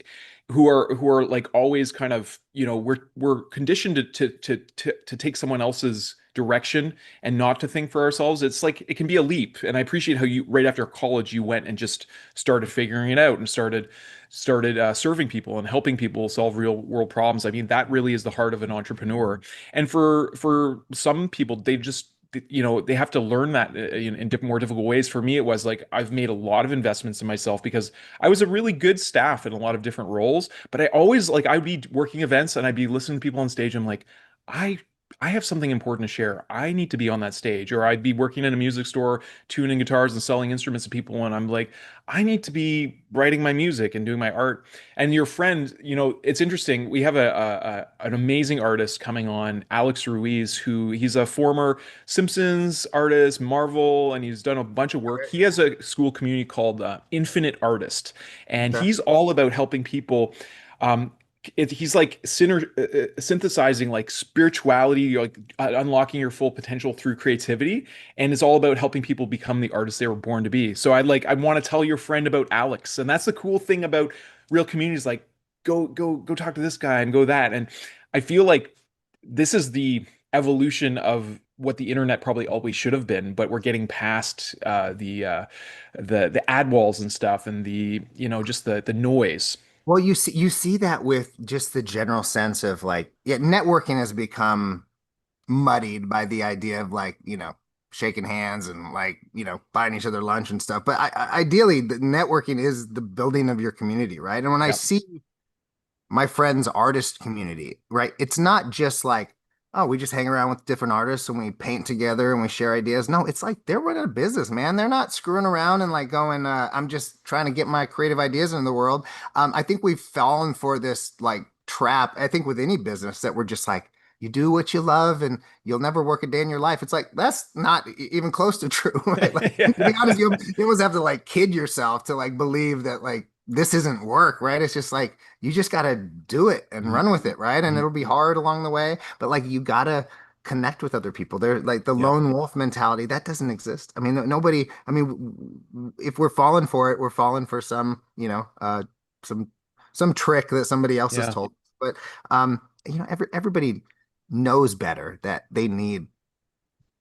who are like always kind of, we're conditioned to take someone else's direction and not to think for ourselves. It's like it can be a leap. And I appreciate how you, right after college, you went and just started figuring it out and started serving people and helping people solve real world problems. I mean, that really is the heart of an entrepreneur. And for some people, they just, they have to learn that in more difficult ways. For me, it was like I've made a lot of investments in myself because I was a really good staff in a lot of different roles, but I always, like, I'd be working events and I'd be listening to people on stage. I'm like, I I have something important to share. I need to be on that stage. Or I'd be working in a music store, tuning guitars and selling instruments to people. And I'm like, I need to be writing my music and doing my art. And your friend, it's interesting. We have an amazing artist coming on, Alex Ruiz, who he's a former Simpsons artist, Marvel, and he's done a bunch of work. He has a school community called Infinite Artist, and Okay. he's all about helping people. Um, he's like synthesizing like spirituality, like unlocking your full potential through creativity, and it's all about helping people become the artists they were born to be. So I want to tell your friend about Alex, and that's the cool thing about real communities. Like, go talk to this guy and go that, and I feel like this is the evolution of what the internet probably always should have been, but we're getting past the ad walls and stuff, and just the noise. Well, you see that with just the general sense of like, yeah, networking has become muddied by the idea of like, shaking hands and like, buying each other lunch and stuff. But ideally, the networking is the building of your community, right? And when I Yeah. see my friend's artist community, right? It's not just like, oh, we just hang around with different artists and we paint together and we share ideas. No, it's like they're running a business, man. They're not screwing around and like going, I'm just trying to get my creative ideas in the world. I think we've fallen for this like trap, I think with any business that we're just like, you do what you love and you'll never work a day in your life. It's like, that's not even close to true, right? Like, to be honest, Yeah. you almost have to like kid yourself to like believe that like this isn't work, right? It's just like, you just got to do it and Mhm. run with it, right? And Mhm. it'll be hard along the way, but like you got to connect with other people. They're like the Yeah. lone wolf mentality that doesn't exist. I mean, nobody, I mean, if we're falling for it, we're falling for some, some trick that somebody else has Yeah. told. But everybody knows better that they need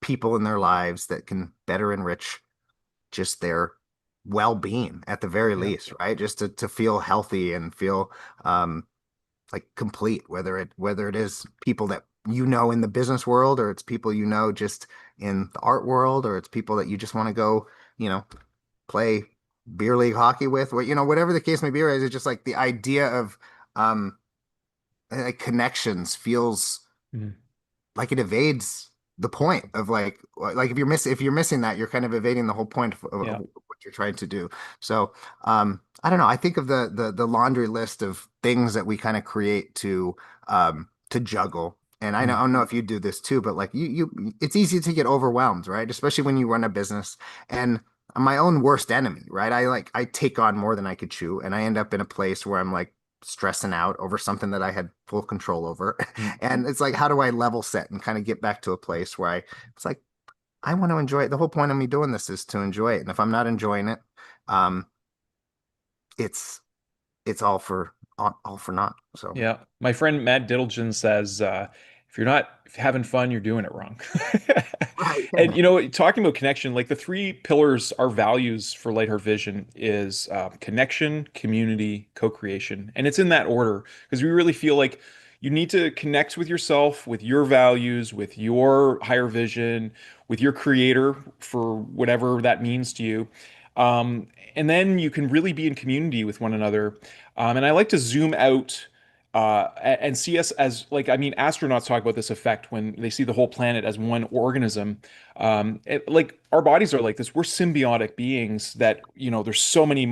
people in their lives that can better enrich just their well-being at the very Yeah. least, right? Just to feel healthy and feel um like complete, whether it is people that in the business world, or it's people just in the art world, or it's people that you just want to go, you know, play beer league hockey with, whatever the case may be, right? It's just like the idea of um like connections feels Mhm. like it evades the point of like if you're missing that, you're kind of evading the whole point of Yeah. what you're trying to do. So I don't know. I think of the laundry list of things that we kind of create to juggle. And I Mhm. don't know if you do this too, but like it's easy to get overwhelmed, right? Especially when you run a business. And I'm my own worst enemy, right? I take on more than I could chew, and I end up in a place where I'm like stressing out over something that I had full control over. Mhm. And it's like, how do I level set and kind of get back to a place where it's like, I want to enjoy it. The whole point of me doing this is to enjoy it. And if I'm not enjoying it, um, it's it's all for naught. So Yeah. My friend Matt Diddleton says, if you're not having fun, you're doing it wrong. right. And talking about connection, like the three pillars, our values for Lightheart Vision is connection, community, co-creation, and it's in that order because we really feel like you need to connect with yourself, with your values, with your higher vision, with your creator for whatever that means to you. Um, and then you can really be in community with one another. And I like to zoom out and see us as, like, I mean, astronauts talk about this effect when they see the whole planet as one organism. Like our bodies are like this. We're symbiotic beings that, there's so many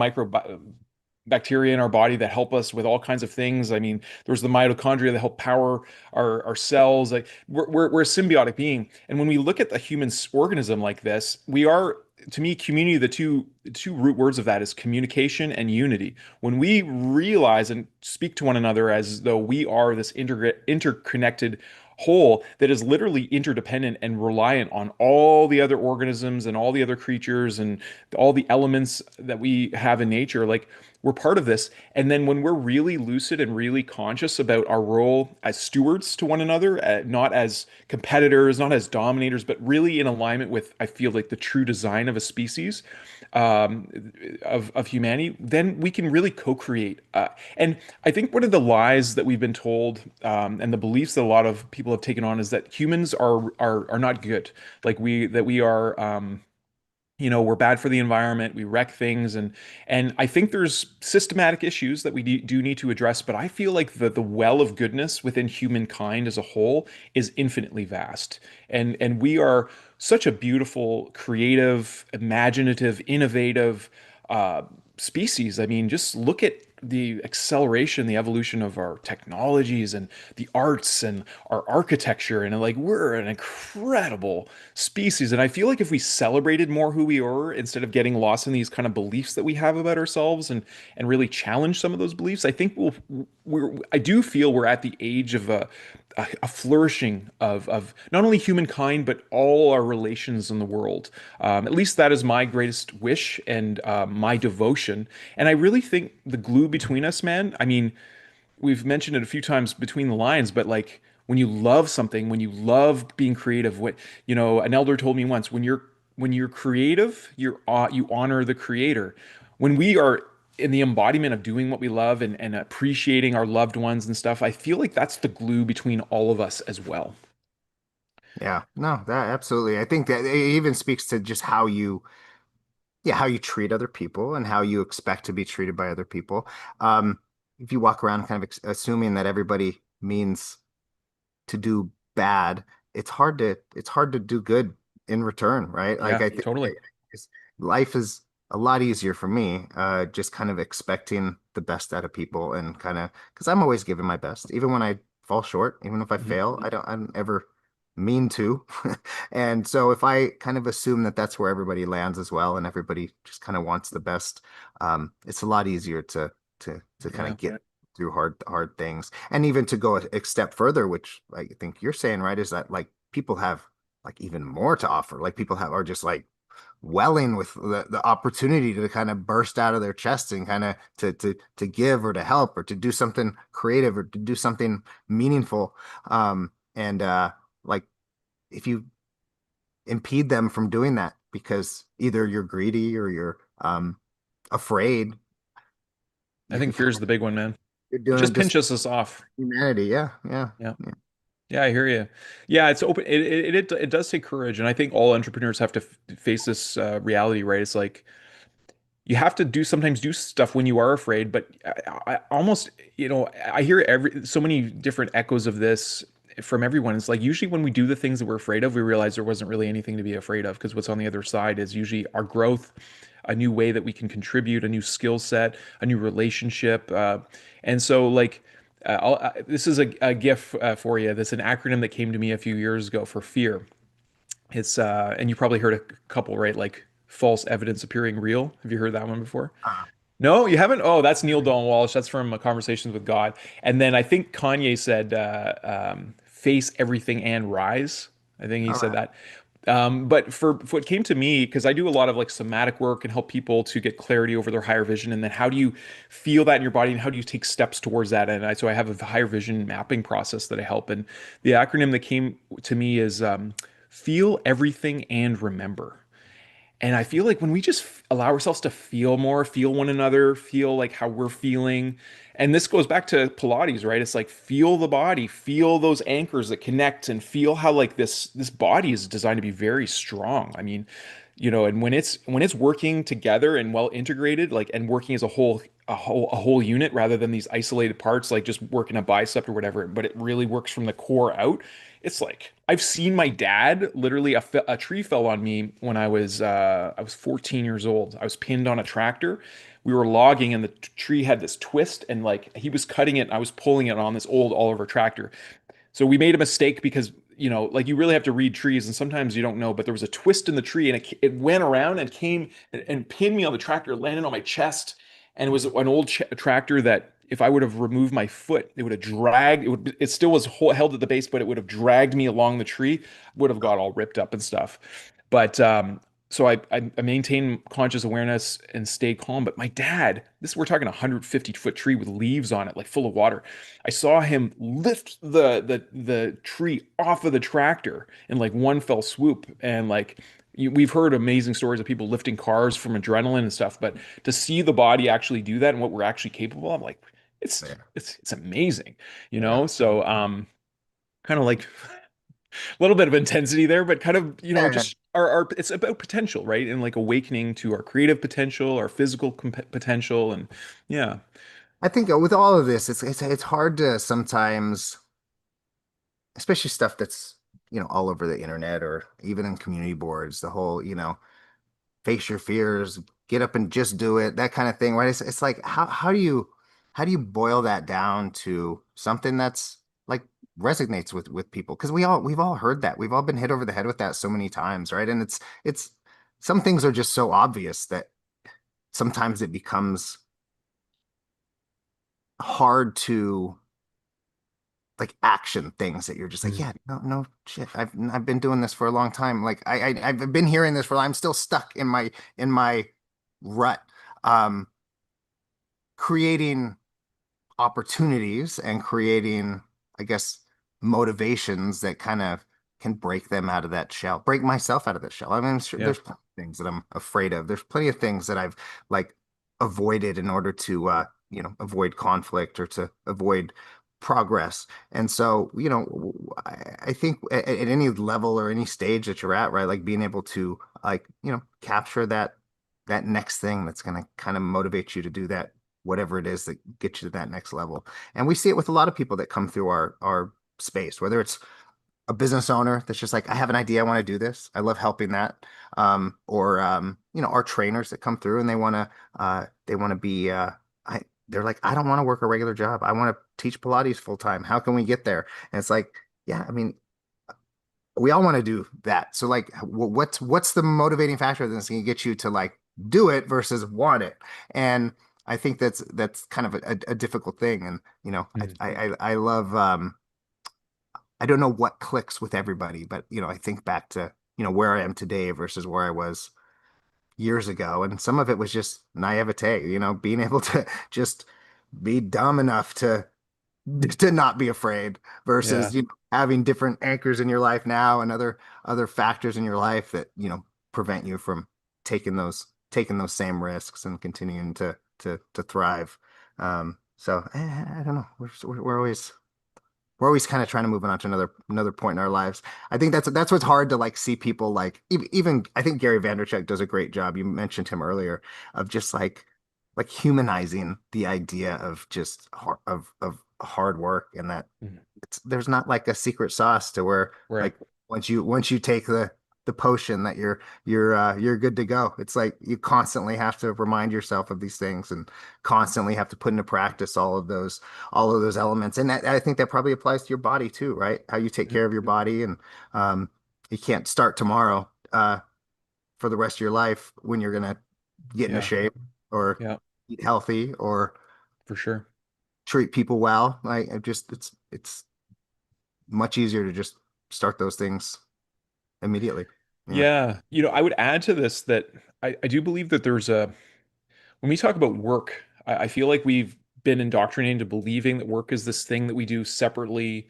bacteria in our body that help us with all kinds of things. I mean, there's the mitochondria that help power our cells. Like we're a symbiotic being. And when we look at the human organism like this, we are, to me, community, the two root words of that is communication and unity. When we realize and speak to one another as though we are this interconnected whole that is literally interdependent and reliant on all the other organisms and all the other creatures and all the elements that we have in nature, like we're part of this. And then when we're really lucid and really conscious about our role as stewards to one another, not as competitors, not as dominators, but really in alignment with, I feel like, the true design of a species, of humanity, then we can really co-create. And I think one of the lies that we've been told, and the beliefs that a lot of people have taken on, is that humans are not good. Like we are. We're bad for the environment, we wreck things, and I think there's systematic issues that we do need to address, but I feel like the well of goodness within humankind as a whole is infinitely vast. And we are such a beautiful, creative, imaginative, innovative uh, species. I mean, just look at the acceleration, the evolution of our technologies and the arts and our architecture. And like, we're an incredible species. And I feel like if we celebrated more who we are instead of getting lost in these kind of beliefs that we have about ourselves and really challenge some of those beliefs, I think I do feel we're at the age of a flourishing of not only humankind but all our relations in the world. At least that is my greatest wish and my devotion. And I really think the glue between us, man. I mean, we've mentioned it a few times between the lines, but like when you love something, when you love being creative, what an elder told me once, when you're creative, you honor the creator. When we are in the embodiment of doing what we love and appreciating our loved ones and stuff, I feel like that's the glue between all of us as well. Yeah, no, that absolutely. I think that it even speaks to just how yeah, how you treat other people and how you expect to be treated by other people. Um, if you walk around kind of assuming that everybody means to do bad, it's hard to do good in return, right? Like Yeah, I think totally. life is a lot easier for me, just kind of expecting the best out of people and kind of because I'm always giving my best, even when I fall short, even if I Mhm. fail, I don't ever mean to. And so if I kind of assume that that's where everybody lands as well, and everybody just kind of wants the best, it's a lot easier to kind Yeah. of get through hard things. And even to go a step further, which I think you're saying, right, is that like people have like even more to offer. Like people have are just like welling with the opportunity to kind of burst out of their chest and kind of to give or to help or to do something creative or to do something meaningful. And like if you impede them from doing that because either you're greedy or you're afraid, I you're think fear is the big one, man. It doing a just dis pinches us off. humanity. Yeah, yeah, Yeah. yeah. Yeah, I hear you. Yeah, it's open. It does take courage, and I think all entrepreneurs have to face this reality, right? It's like you have to sometimes do stuff when you are afraid, but I almost, I hear so many different echoes of this from everyone. It's like usually when we do the things that we're afraid of, we realize there wasn't really anything to be afraid of because what's on the other side is usually our growth, a new way that we can contribute, a new skill set, a new relationship. And so, like, this is a GIF for you. That's an acronym that came to me a few years ago for fear. It's and you probably heard a couple, right? Like false evidence appearing real. Have you heard that one before? Uh, No, you haven't? Oh, that's Neil Donald Walsh. That's from Conversations with God. And then I think Kanye said, face everything and rise. I think he all said right. that. But for what came to me, because I do a lot of like somatic work and help people to get clarity over their higher vision, and then how do you feel that in your body, and how do you take steps towards that? And so I have a higher vision mapping process that I help, and the acronym that came to me is feel everything and remember. And I feel like when we just allow ourselves to feel more, feel one another, feel like how we're feeling, and this goes back to Pilates, right? It's like feel the body, feel those anchors that connect, and feel how like this body is designed to be very strong. I mean, and when it's working together and well integrated, like and working as a whole unit rather than these isolated parts, like just working a bicep or whatever, but it really works from the core out. it's like I've seen my dad literally a tree fell on me when I was 14 years old. I was pinned on a tractor. We were logging and the tree had this twist and like he was cutting it and I was pulling it on this old Oliver tractor. So we made a mistake because, like you really have to read trees and sometimes you don't know, but there was a twist in the tree and it went around and came and pinned me on the tractor, landed on my chest. And it was an old tractor that if I would have removed my foot, it would have dragged, it still was held at the base, but it would have dragged me along the tree, would have got all ripped up and stuff. But, so I maintain conscious awareness and stay calm. But my dad, we're talking a 150-foot tree with leaves on it, like full of water. I saw him lift the tree off of the tractor in like one fell swoop. And like we've heard amazing stories of people lifting cars from adrenaline and stuff, but to see the body actually do that and what we're actually capable of, like it's Yeah. it's amazing, Yeah. So kind of like a little bit of intensity there, but kind of, Yeah. just our it's about potential, right? And like awakening to our creative potential, our physical potential, and yeah. I think with all of this, it's hard to sometimes, especially stuff that's, all over the internet or even in community boards, the whole, face your fears, get up and just do it, that kind of thing, right? It's like how do you boil that down to something that's like resonates with people? Because we've all heard that. We've all been hit over the head with that so many times, right? And it's some things are just so obvious that sometimes it becomes hard to like action things that you're just like, Mm. yeah, no, no shit. I've been doing this for a long time. Like I've been hearing this I'm still stuck in my rut. Um, Creating opportunities and creating, I guess, motivations that kind of can break them out of that shell, break myself out of that shell. I mean, I'm sure Yeah. there's plenty of things that I'm afraid of. There's plenty of things that I've like avoided in order to, avoid conflict or to avoid progress. And so, I think at any level or any stage that you're at, right, like being able to like, capture that next thing that's going to kind of motivate you to do that whatever it is that gets you to that next level. And we see it with a lot of people that come through our space, whether it's a business owner that's just like, I have an idea, I want to do this. I love helping that. Or our trainers that come through and they want to be they're like, I don't want to work a regular job. I want to teach Pilates full time. How can we get there? And it's like, yeah, I mean, we all want to do that. So like, what's the motivating factor that's going to get you to like do it versus want it? And I think that's kind of a difficult thing. And Mm. I love I don't know what clicks with everybody, but I think back to where I am today versus where I was years ago, and some of it was just naivete. Being able to just be dumb enough to not be afraid Yeah. versus having different anchors in your life now and other factors in your life that prevent you from taking those same risks and continuing to thrive. So I don't know. We're always kind of trying to move on to another point in our lives. I think that's what's hard to like see people like even I think Gary Vaynerchuk does a great job. You mentioned him earlier of just like humanizing the idea of just of hard work and that Mhm. there's not like a secret sauce to where Right. like once you take the potion that you're good to go. It's like you constantly have to remind yourself of these things and constantly have to put into practice all of those elements. And I think that probably applies to your body too, right? How you take Mhm. care of your body and um, you can't start tomorrow for the rest of your life when you're gonna get into Yeah. shape or Yeah. eat healthy or For sure. treat people well. Like it's much easier to just start those things immediately. Yeah. Yeah. I would add to this that I do believe that when we talk about work, I feel like we've been indoctrinated into believing that work is this thing that we do separately.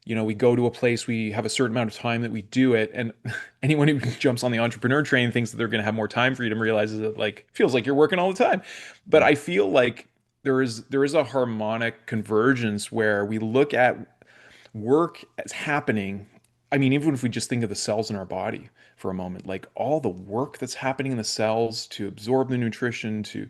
We go to a place, we have a certain amount of time that we do it. And anyone who jumps on the entrepreneur train thinks that they're going to have more time freedom, realizes that like feels like you're working all the time. But Yeah. I feel like there is a harmonic convergence where we look at work as happening I mean, even if we just think of the cells in our body for a moment, like all the work that's happening in the cells to absorb the nutrition, to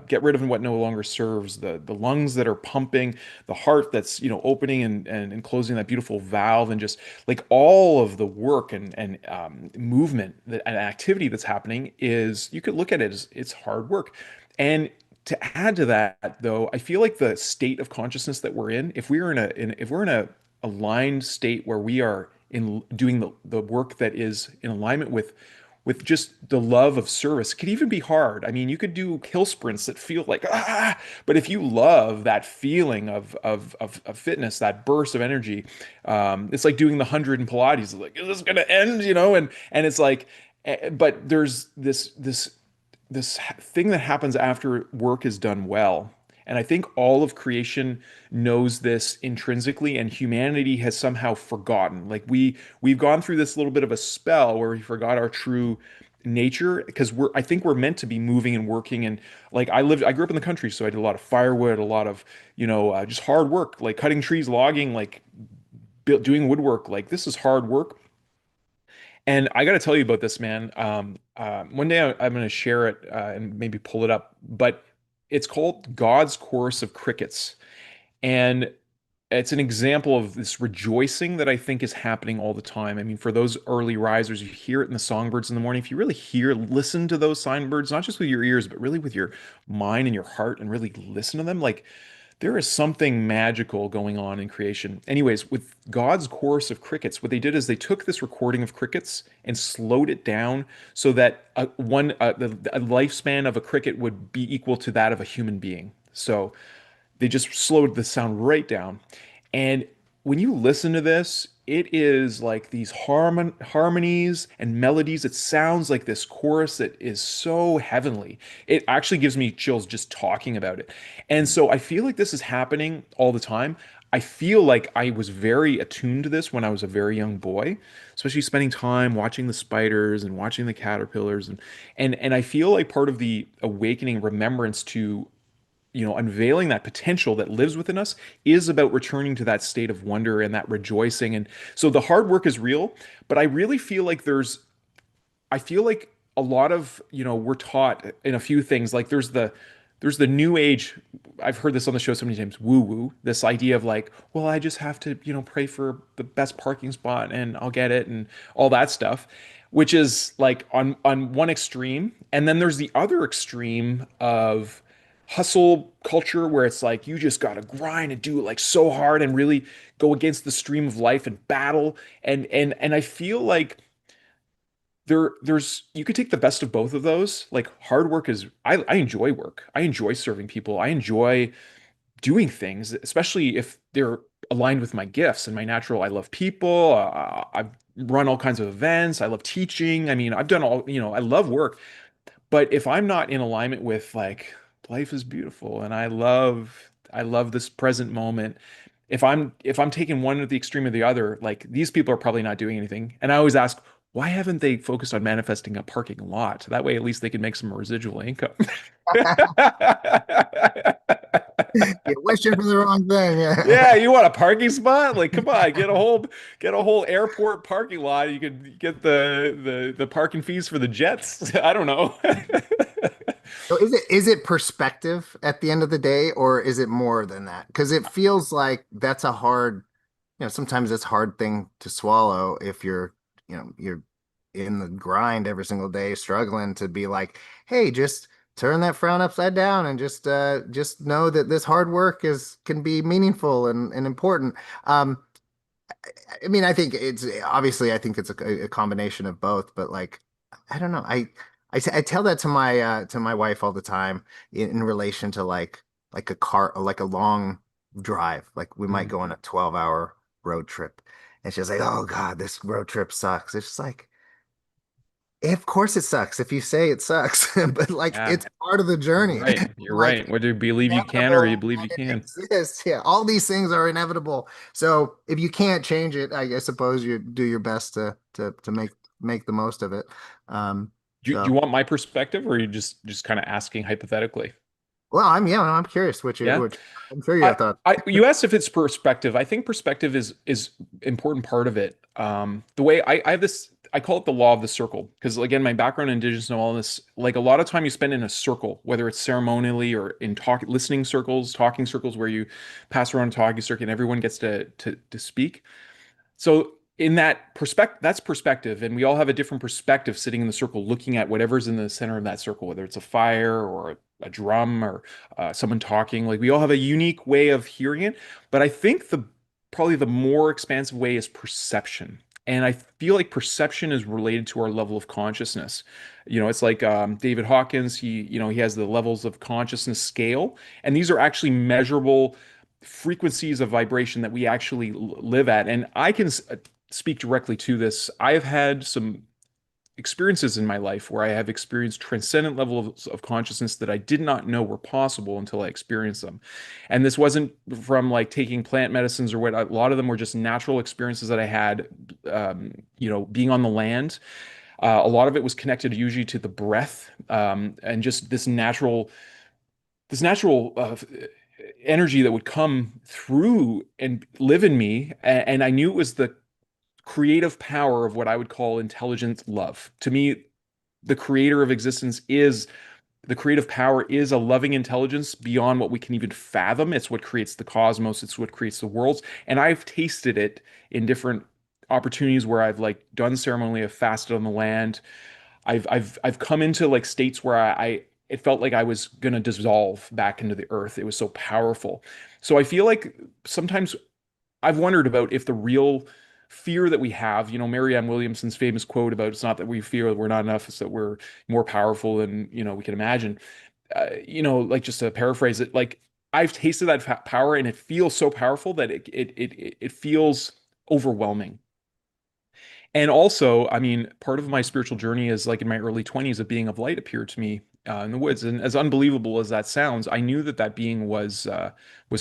get rid of what no longer serves, the lungs that are pumping, the heart that's opening and closing that beautiful valve, and just like all of the work and movement and activity that's happening is you could look at it as it's hard work. And to add to that, though, I feel like the state of consciousness that we're in, if we're in a aligned state where we are in doing the work that is in alignment with just the love of service. It could even be hard. I mean, you could do hill sprints that feel like but if you love that feeling of fitness, that burst of energy, it's like doing the 100 in Pilates. It's like, is this gonna end? And it's like, but there's this thing that happens after work is done well. And I think all of creation knows this intrinsically, and humanity has somehow forgotten. Like we've gone through this little bit of a spell where we forgot our true nature because I think we're meant to be moving and working. And like I grew up in the country, so I did a lot of firewood, a lot of just hard work, like cutting trees, logging, like doing woodwork. Like this is hard work. And I got to tell you about this, man. One day I'm going to share it and maybe pull it up, but it's called God's Chorus of Crickets. And it's an example of this rejoicing that I think is happening all the time. I mean, for those early risers, you hear it in the songbirds in the morning. If you really listen to those songbirds, not just with your ears, but really with your mind and your heart, and really listen to them, like there is something magical going on in creation. Anyways, with God's chorus of crickets, what they did is they took this recording of crickets and slowed it down so that a lifespan of a cricket would be equal to that of a human being. So they just slowed the sound right down. And when you listen to this, it is like these harmonies and melodies. It sounds like this chorus that is so heavenly. It actually gives me chills just talking about it. And so I feel like this is happening all the time. I feel like I was very attuned to this when I was a very young boy, especially spending time watching the spiders and watching the caterpillars, and I feel like part of the awakening remembrance to unveiling that potential that lives within us is about returning to that state of wonder and that rejoicing. And so the hard work is real, but I really feel like I feel like a lot of, we're taught in a few things, like there's the new age. I've heard this on the show so many times, woo woo, this idea of like, well, I just have to, pray for the best parking spot and I'll get it and all that stuff, which is like on one extreme. And then there's the other extreme of hustle culture where it's like you just got to grind and do it like so hard and really go against the stream of life and battle. And I feel like there's you could take the best of both of those. Like hard work is I enjoy work. I enjoy serving people. I enjoy doing things, especially if they're aligned with my gifts and my natural. I love people. I've run all kinds of events. I love teaching. I mean, I've done I love work. But if I'm not in alignment with like life is beautiful and I love this present moment, if I'm taking one at the extreme or the other, like these people are probably not doing anything. And I always ask, why haven't they focused on manifesting a parking lot? That way at least they can make some residual income. You're wishing for the wrong thing. Yeah, you want a parking spot? Like, come on, get a whole airport parking lot. You could get the parking fees for the jets. I don't know. So is it perspective at the end of the day, or is it more than that? Because it feels like that's a hard, sometimes it's a hard thing to swallow if you're in the grind every single day, struggling to be like, hey, just turn that frown upside down and just know that this hard work can be meaningful and important. I mean, I think it's obviously I think it's a combination of both, but like I don't know. I tell that to my wife all the time in relation to like a car, like a long drive. Like we might go on a 12-hour road trip. And she's like, "Oh God, this road trip sucks." It's just like, of course it sucks if you say it sucks, but like Yeah, it's part of the you're journey. right. You're Like right. Whether you believe you can or you inevitable believe you and it can. exists. Yeah, all these things are inevitable. So if you can't change it, I suppose you do your best to make the most of it. Do you So want my perspective, or are you just kind of asking hypothetically? Well, I'm curious Yeah. what I'm sure you have thoughts. You asked if it's perspective. I think perspective is important part of it. The way I have this, I call it the law of the circle because again, my background in Indigenous wellness, like a lot of time you spend in a circle, whether it's ceremonially or in listening circles, talking circles, where you pass around a talking circuit and everyone gets to speak. So in that perspective, that's perspective, and we all have a different perspective sitting in the circle, looking at whatever's in the center of that circle, whether it's a fire or a drum or someone talking. Like we all have a unique way of hearing it, but I think the probably the more expansive way is perception. And I feel like perception is related to our level of consciousness. It's like David Hawkins. He has the levels of consciousness scale, and these are actually measurable frequencies of vibration that we actually live at. And I can speak directly to this. I've had some experiences in my life where I have experienced transcendent levels of consciousness that I did not know were possible until I experienced them. And this wasn't from like taking plant medicines or what. A lot of them were just natural experiences that I had, being on the land. A lot of it was connected usually to the breath, and just this natural energy that would come through and live in me. And I knew it was the creative power of what I would call intelligent love. To me, the creator of existence is the creative power is a loving intelligence beyond what we can even fathom. It's what creates the cosmos, it's what creates the worlds. And I've tasted it in different opportunities where I've like done ceremonially, I've fasted on the land. I've come into like states where I it felt like I was gonna dissolve back into the earth. It was so powerful. So I feel like sometimes I've wondered about if the real fear that we have, Marianne Williamson's famous quote about it's not that we fear that we're not enough, it's that we're more powerful than, we can imagine. Like just to paraphrase it, like I've tasted that power and it feels so powerful that it feels overwhelming. And also, I mean, part of my spiritual journey is like in my early 20s, a being of light appeared to me in the woods. And as unbelievable as that sounds, I knew that that being was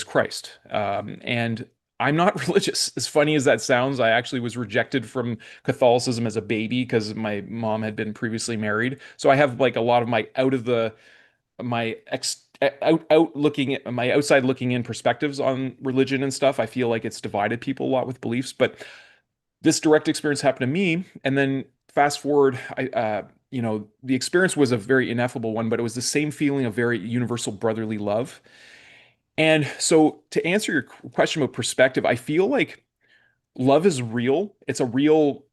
Christ. And I'm not religious. As funny as that sounds, I actually was rejected from Catholicism as a baby because my mom had been previously married. So I have like a lot of my out of the my ex out looking at my outside looking in perspectives on religion and stuff. I feel like it's divided people a lot with beliefs, but this direct experience happened to me. And then fast forward, the experience was a very ineffable one, but it was the same feeling of very universal brotherly love. And so to answer your question about perspective, I feel like love is real. It's a real,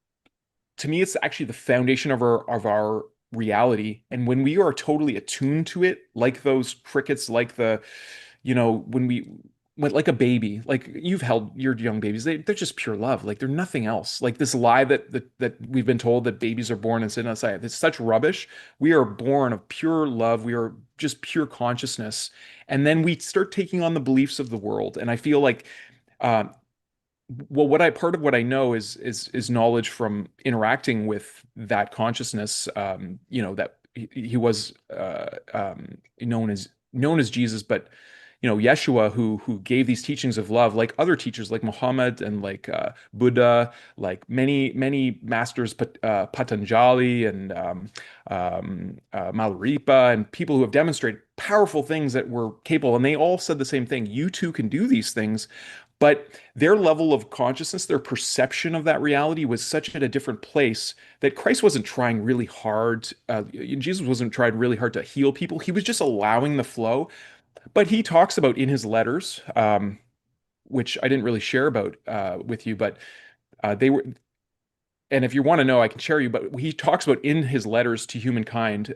to me, it's actually the foundation of our reality. And when we are totally attuned to it, like those crickets, like when we went like a baby, like you've held your young babies, they're just pure love. Like they're nothing else. Like this lie that we've been told that babies are born and sit outside. It's such rubbish. We are born of pure love. We are just pure consciousness. And then we start taking on the beliefs of the world. And I feel like uh, well, what I part of what I know is knowledge from interacting with that consciousness. That he was known as Jesus, but Yeshua, who gave these teachings of love, like other teachers, like Muhammad and like Buddha, like many masters, Patanjali and Malaripa, and people who have demonstrated powerful things that were capable, and they all said the same thing: you too can do these things. But their level of consciousness, their perception of that reality was such at a different place that Christ wasn't trying really hard. Jesus wasn't trying really hard to heal people. He was just allowing the flow. But he talks about in his letters, which I didn't really share about with you, but they were. And if you want to know, I can share you. But he talks about in his letters to humankind,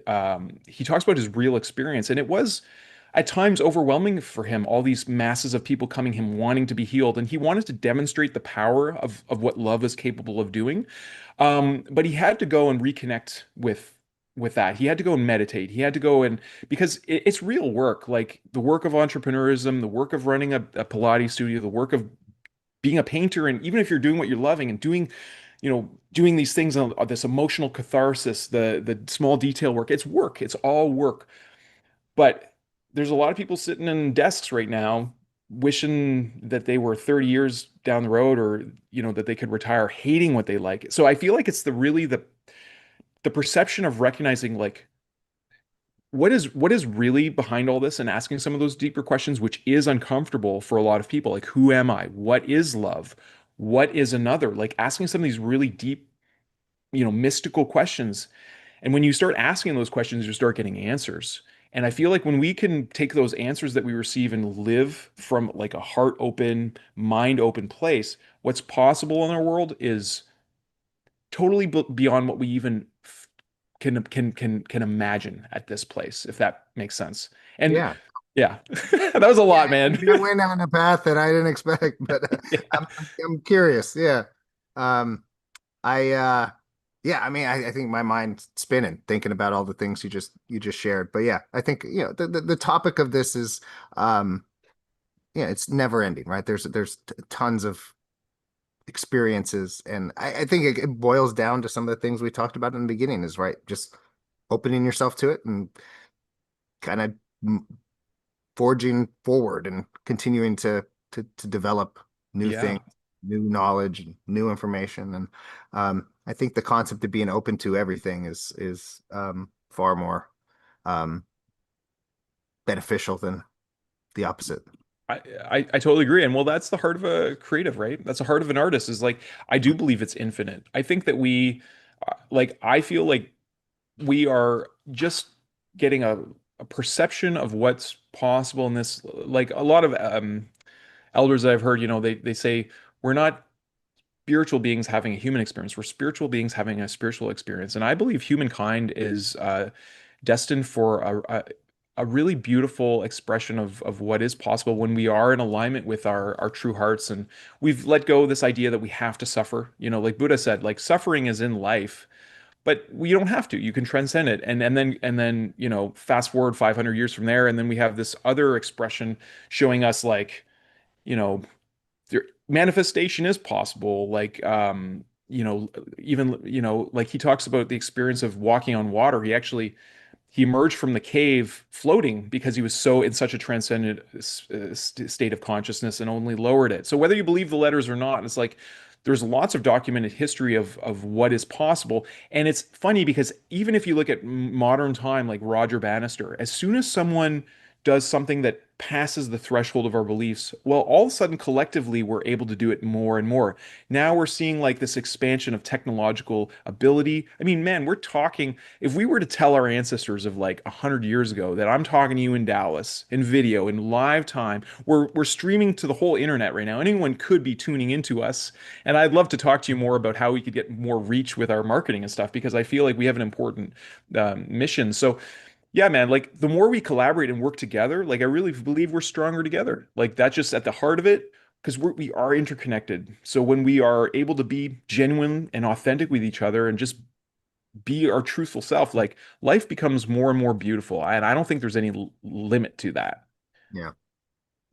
he talks about his real experience, and it was at times overwhelming for him. All these masses of people coming, him wanting to be healed, and he wanted to demonstrate the power of what love is capable of doing. But he had to go and reconnect with that. He had to go and meditate. He had to go and because it's real work, like the work of entrepreneurism, the work of running a Pilates studio, the work of being a painter, and even if you're doing what you're loving and doing these things on this emotional catharsis, the small detail work, it's work. It's all work. But there's a lot of people sitting in desks right now wishing that they were 30 years down the road or that they could retire hating what they like. So I feel like it's the perception of recognizing like what is really behind all this and asking some of those deeper questions, which is uncomfortable for a lot of people. Like, who am I? What is love? What is another? Like asking some of these really deep, mystical questions. And when you start asking those questions, you start getting answers. And I feel like when we can take those answers that we receive and live from like a heart open, mind open place, what's possible in our world is totally beyond what we even can imagine at this place, if that makes sense. And Yeah. yeah, that was a lot, Yeah, man. you went down a path that I didn't expect, but Yeah. I'm curious. Yeah. Um, yeah, I mean, I think my mind's spinning thinking about all the things you just shared. But yeah, I think, the topic of this is, um, yeah, it's never ending, right? There's tons of experiences, and I think it boils down to some of the things we talked about in the beginning is right, just opening yourself to it and kind of forging forward and continuing to develop new Yeah. things, new knowledge, new information. And I think the concept of being open to everything is far more um, beneficial than the opposite. I totally agree. And well, that's the heart of a creative, right? That's the heart of an artist is like, I do believe it's infinite. I think that I feel like we are just getting a perception of what's possible in this. Like a lot of elders that I've heard, they say we're not spiritual beings having a human experience. We're spiritual beings having a spiritual experience. And I believe humankind is destined for a really beautiful expression of what is possible when we are in alignment with our true hearts. And we've let go of this idea that we have to suffer. Like Buddha said, like suffering is in life, but we don't have to. You can transcend it. And then, fast forward 500 years from there, and then we have this other expression showing us like, you know, manifestation is possible. Like, even, like he talks about the experience of walking on water. He emerged from the cave floating because he was so in such a transcendent state of consciousness and only lowered it. So whether you believe the letters or not, it's like there's lots of documented history of what is possible. And it's funny because even if you look at modern time, like Roger Bannister, as soon as someone does something that passes the threshold of our beliefs, well, all of a sudden collectively we're able to do it more and more. Now we're seeing like this expansion of technological ability. I mean, man, we're talking, if we were to tell our ancestors of like 100 years ago that I'm talking to you in Dallas in video in live time, we're streaming to the whole internet right now. Anyone could be tuning into us. And I'd love to talk to you more about how we could get more reach with our marketing and stuff because I feel like we have an important mission. So yeah, man, like the more we collaborate and work together, like I really believe we're stronger together. Like that's just at the heart of it because we are interconnected. So when we are able to be genuine and authentic with each other and just be our truthful self, like life becomes more and more beautiful. And I don't think there's any limit to that. Yeah,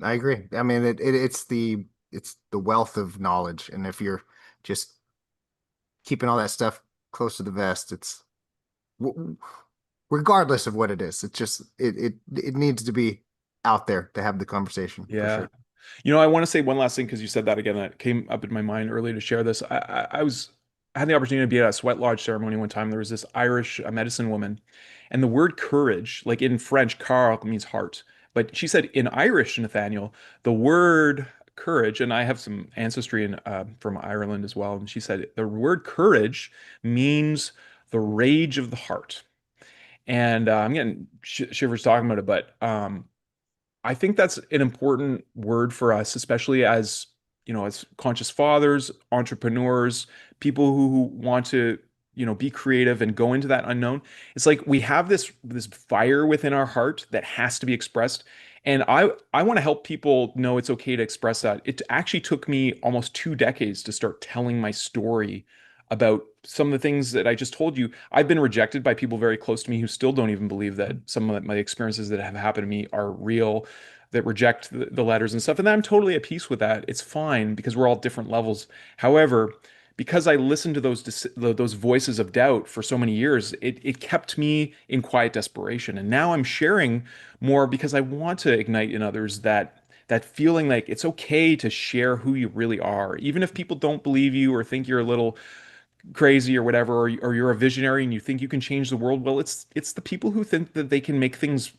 I agree. I mean, it's the wealth of knowledge, and if you're just keeping all that stuff close to the vest, it's w- regardless of what it is. It's just it needs to be out there to have the conversation for Yeah. sure. I want to say one last thing because you said that again. That came up in my mind earlier to share this. I had the opportunity to be at a sweat lodge ceremony one time. There was this Irish medicine woman, and the word courage, like in French, car means heart. But she said in Irish, Nathaniel, the word courage, and I have some ancestry from Ireland as well. And she said the word courage means the rage of the heart. And I'm getting shivers talking about it, but I think that's an important word for us, especially as conscious fathers, entrepreneurs, people who want to, be creative and go into that unknown. It's like we have this fire within our heart that has to be expressed. And I want to help people know it's okay to express that. It actually took me almost 2 decades to start telling my story about some of the things that I just told you. I've been rejected by people very close to me who still don't even believe that some of my experiences that have happened to me are real, that reject the letters and stuff. And I'm totally at peace with that. It's fine because we're all different levels. However, because I listened to those voices of doubt for so many years, it kept me in quiet desperation. And now I'm sharing more because I want to ignite in others that feeling like it's okay to share who you really are, even if people don't believe you or think you're a little crazy or whatever, or you're a visionary and you think you can change the world. Well, it's the people who think that they can make things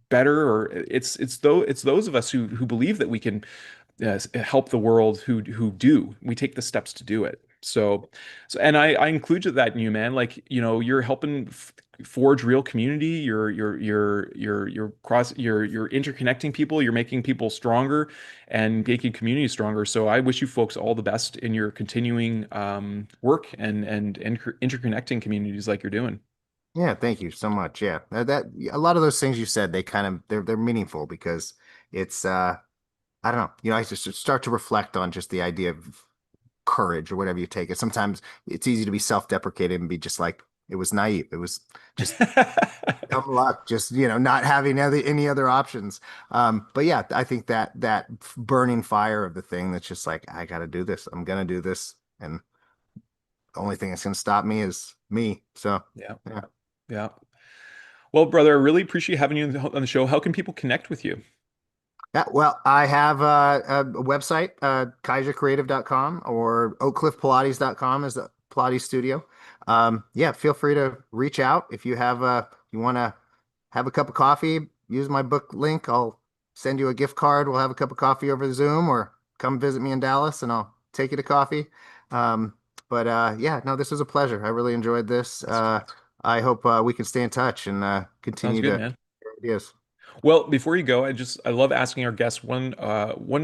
better, or it's those of us who believe that we can help the world who do. We take the steps to do it. And I included that in you, man. Like, you're helping forge real community. You're interconnecting people. You're making people stronger and making community stronger. So I wish you folks all the best in your continuing work and interconnecting communities like you're doing. Yeah, thank you so much. Yeah, that a lot of those things you said, they're meaningful because it's I don't know, I just start to reflect on just the idea of courage or whatever you take it. Sometimes it's easy to be self-deprecating and be just like, it was naive. It was just dumb luck, just not having any other options. But yeah, I think that burning fire of the thing that's just like, I got to do this. I'm gonna do this, and the only thing that's gonna stop me is me. So Yeah. yeah. Yeah. Well, brother, I really appreciate having you on the show. How can people connect with you? Yeah, well, I have a website, kaisercreative.com or oakcliffpilates.com is the Pilates studio. Yeah, feel free to reach out if you want to have a cup of coffee, use my book link. I'll send you a gift card. We'll have a cup of coffee over Zoom, or come visit me in Dallas and I'll take you to coffee. But yeah, no, this was a pleasure. I really enjoyed this. I hope we can stay in touch and Sounds continue good, to man. share ideas. Well, before you go, I love asking our guests one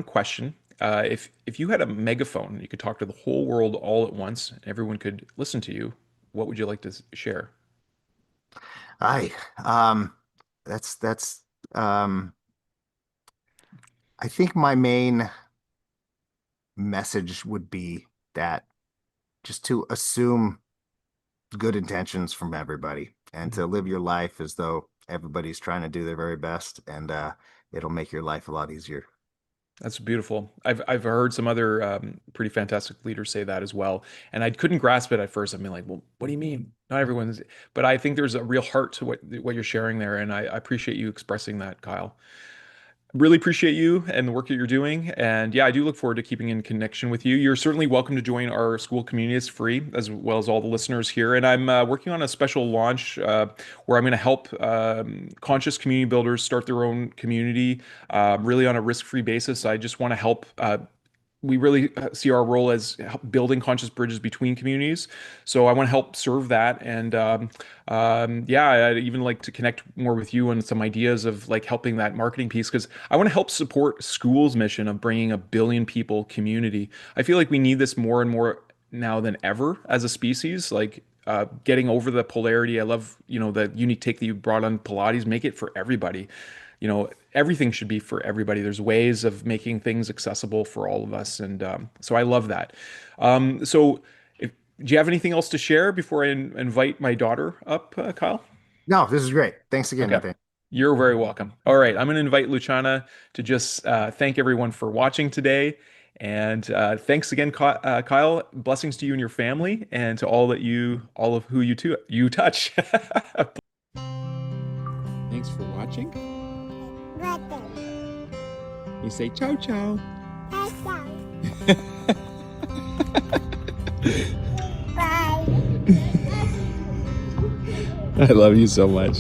question. If you had a megaphone, you could talk to the whole world all at once, and everyone could listen to you. What would you like to share? I um that's I think my main message would be that just to assume good intentions from everybody and to live your life as though everybody's trying to do their very best, and it'll make your life a lot easier. That's beautiful. I've heard some other pretty fantastic leaders say that as well, and I couldn't grasp it at first. I mean, like, well, what do you mean? Not everyone's, but I think there's a real heart to what you're sharing there, and I appreciate you expressing that, Kyle. Really appreciate you and the work that you're doing. And yeah, I do look forward to keeping in connection with you. You're certainly welcome to join our school community. It's free, as well as all the listeners here. And I'm working on a special launch where I'm going to help conscious community builders start their own community, really on a risk-free basis. I just want to help. We really see our role as building conscious bridges between communities. So I want to help serve that. And yeah, I'd even like to connect more with you on some ideas of like helping that marketing piece, because I want to help support schools' mission of bringing a billion people community. I feel like we need this more and more now than ever as a species. Like getting over the polarity. I love, the unique take that you brought on Pilates. Make it for everybody. Everything should be for everybody. There's ways of making things accessible for all of us. And so I love that. So do you have anything else to share before I invite my daughter up, Kyle? No, this is great. Thanks again, Okay. Nathan. You're very welcome. All right. I'm going to invite Luciana to just thank everyone for watching today. And thanks again, Kyle. Blessings to you and your family, and to all of who you touch. Thanks for watching. You say ciao ciao. Bye. I love you so much.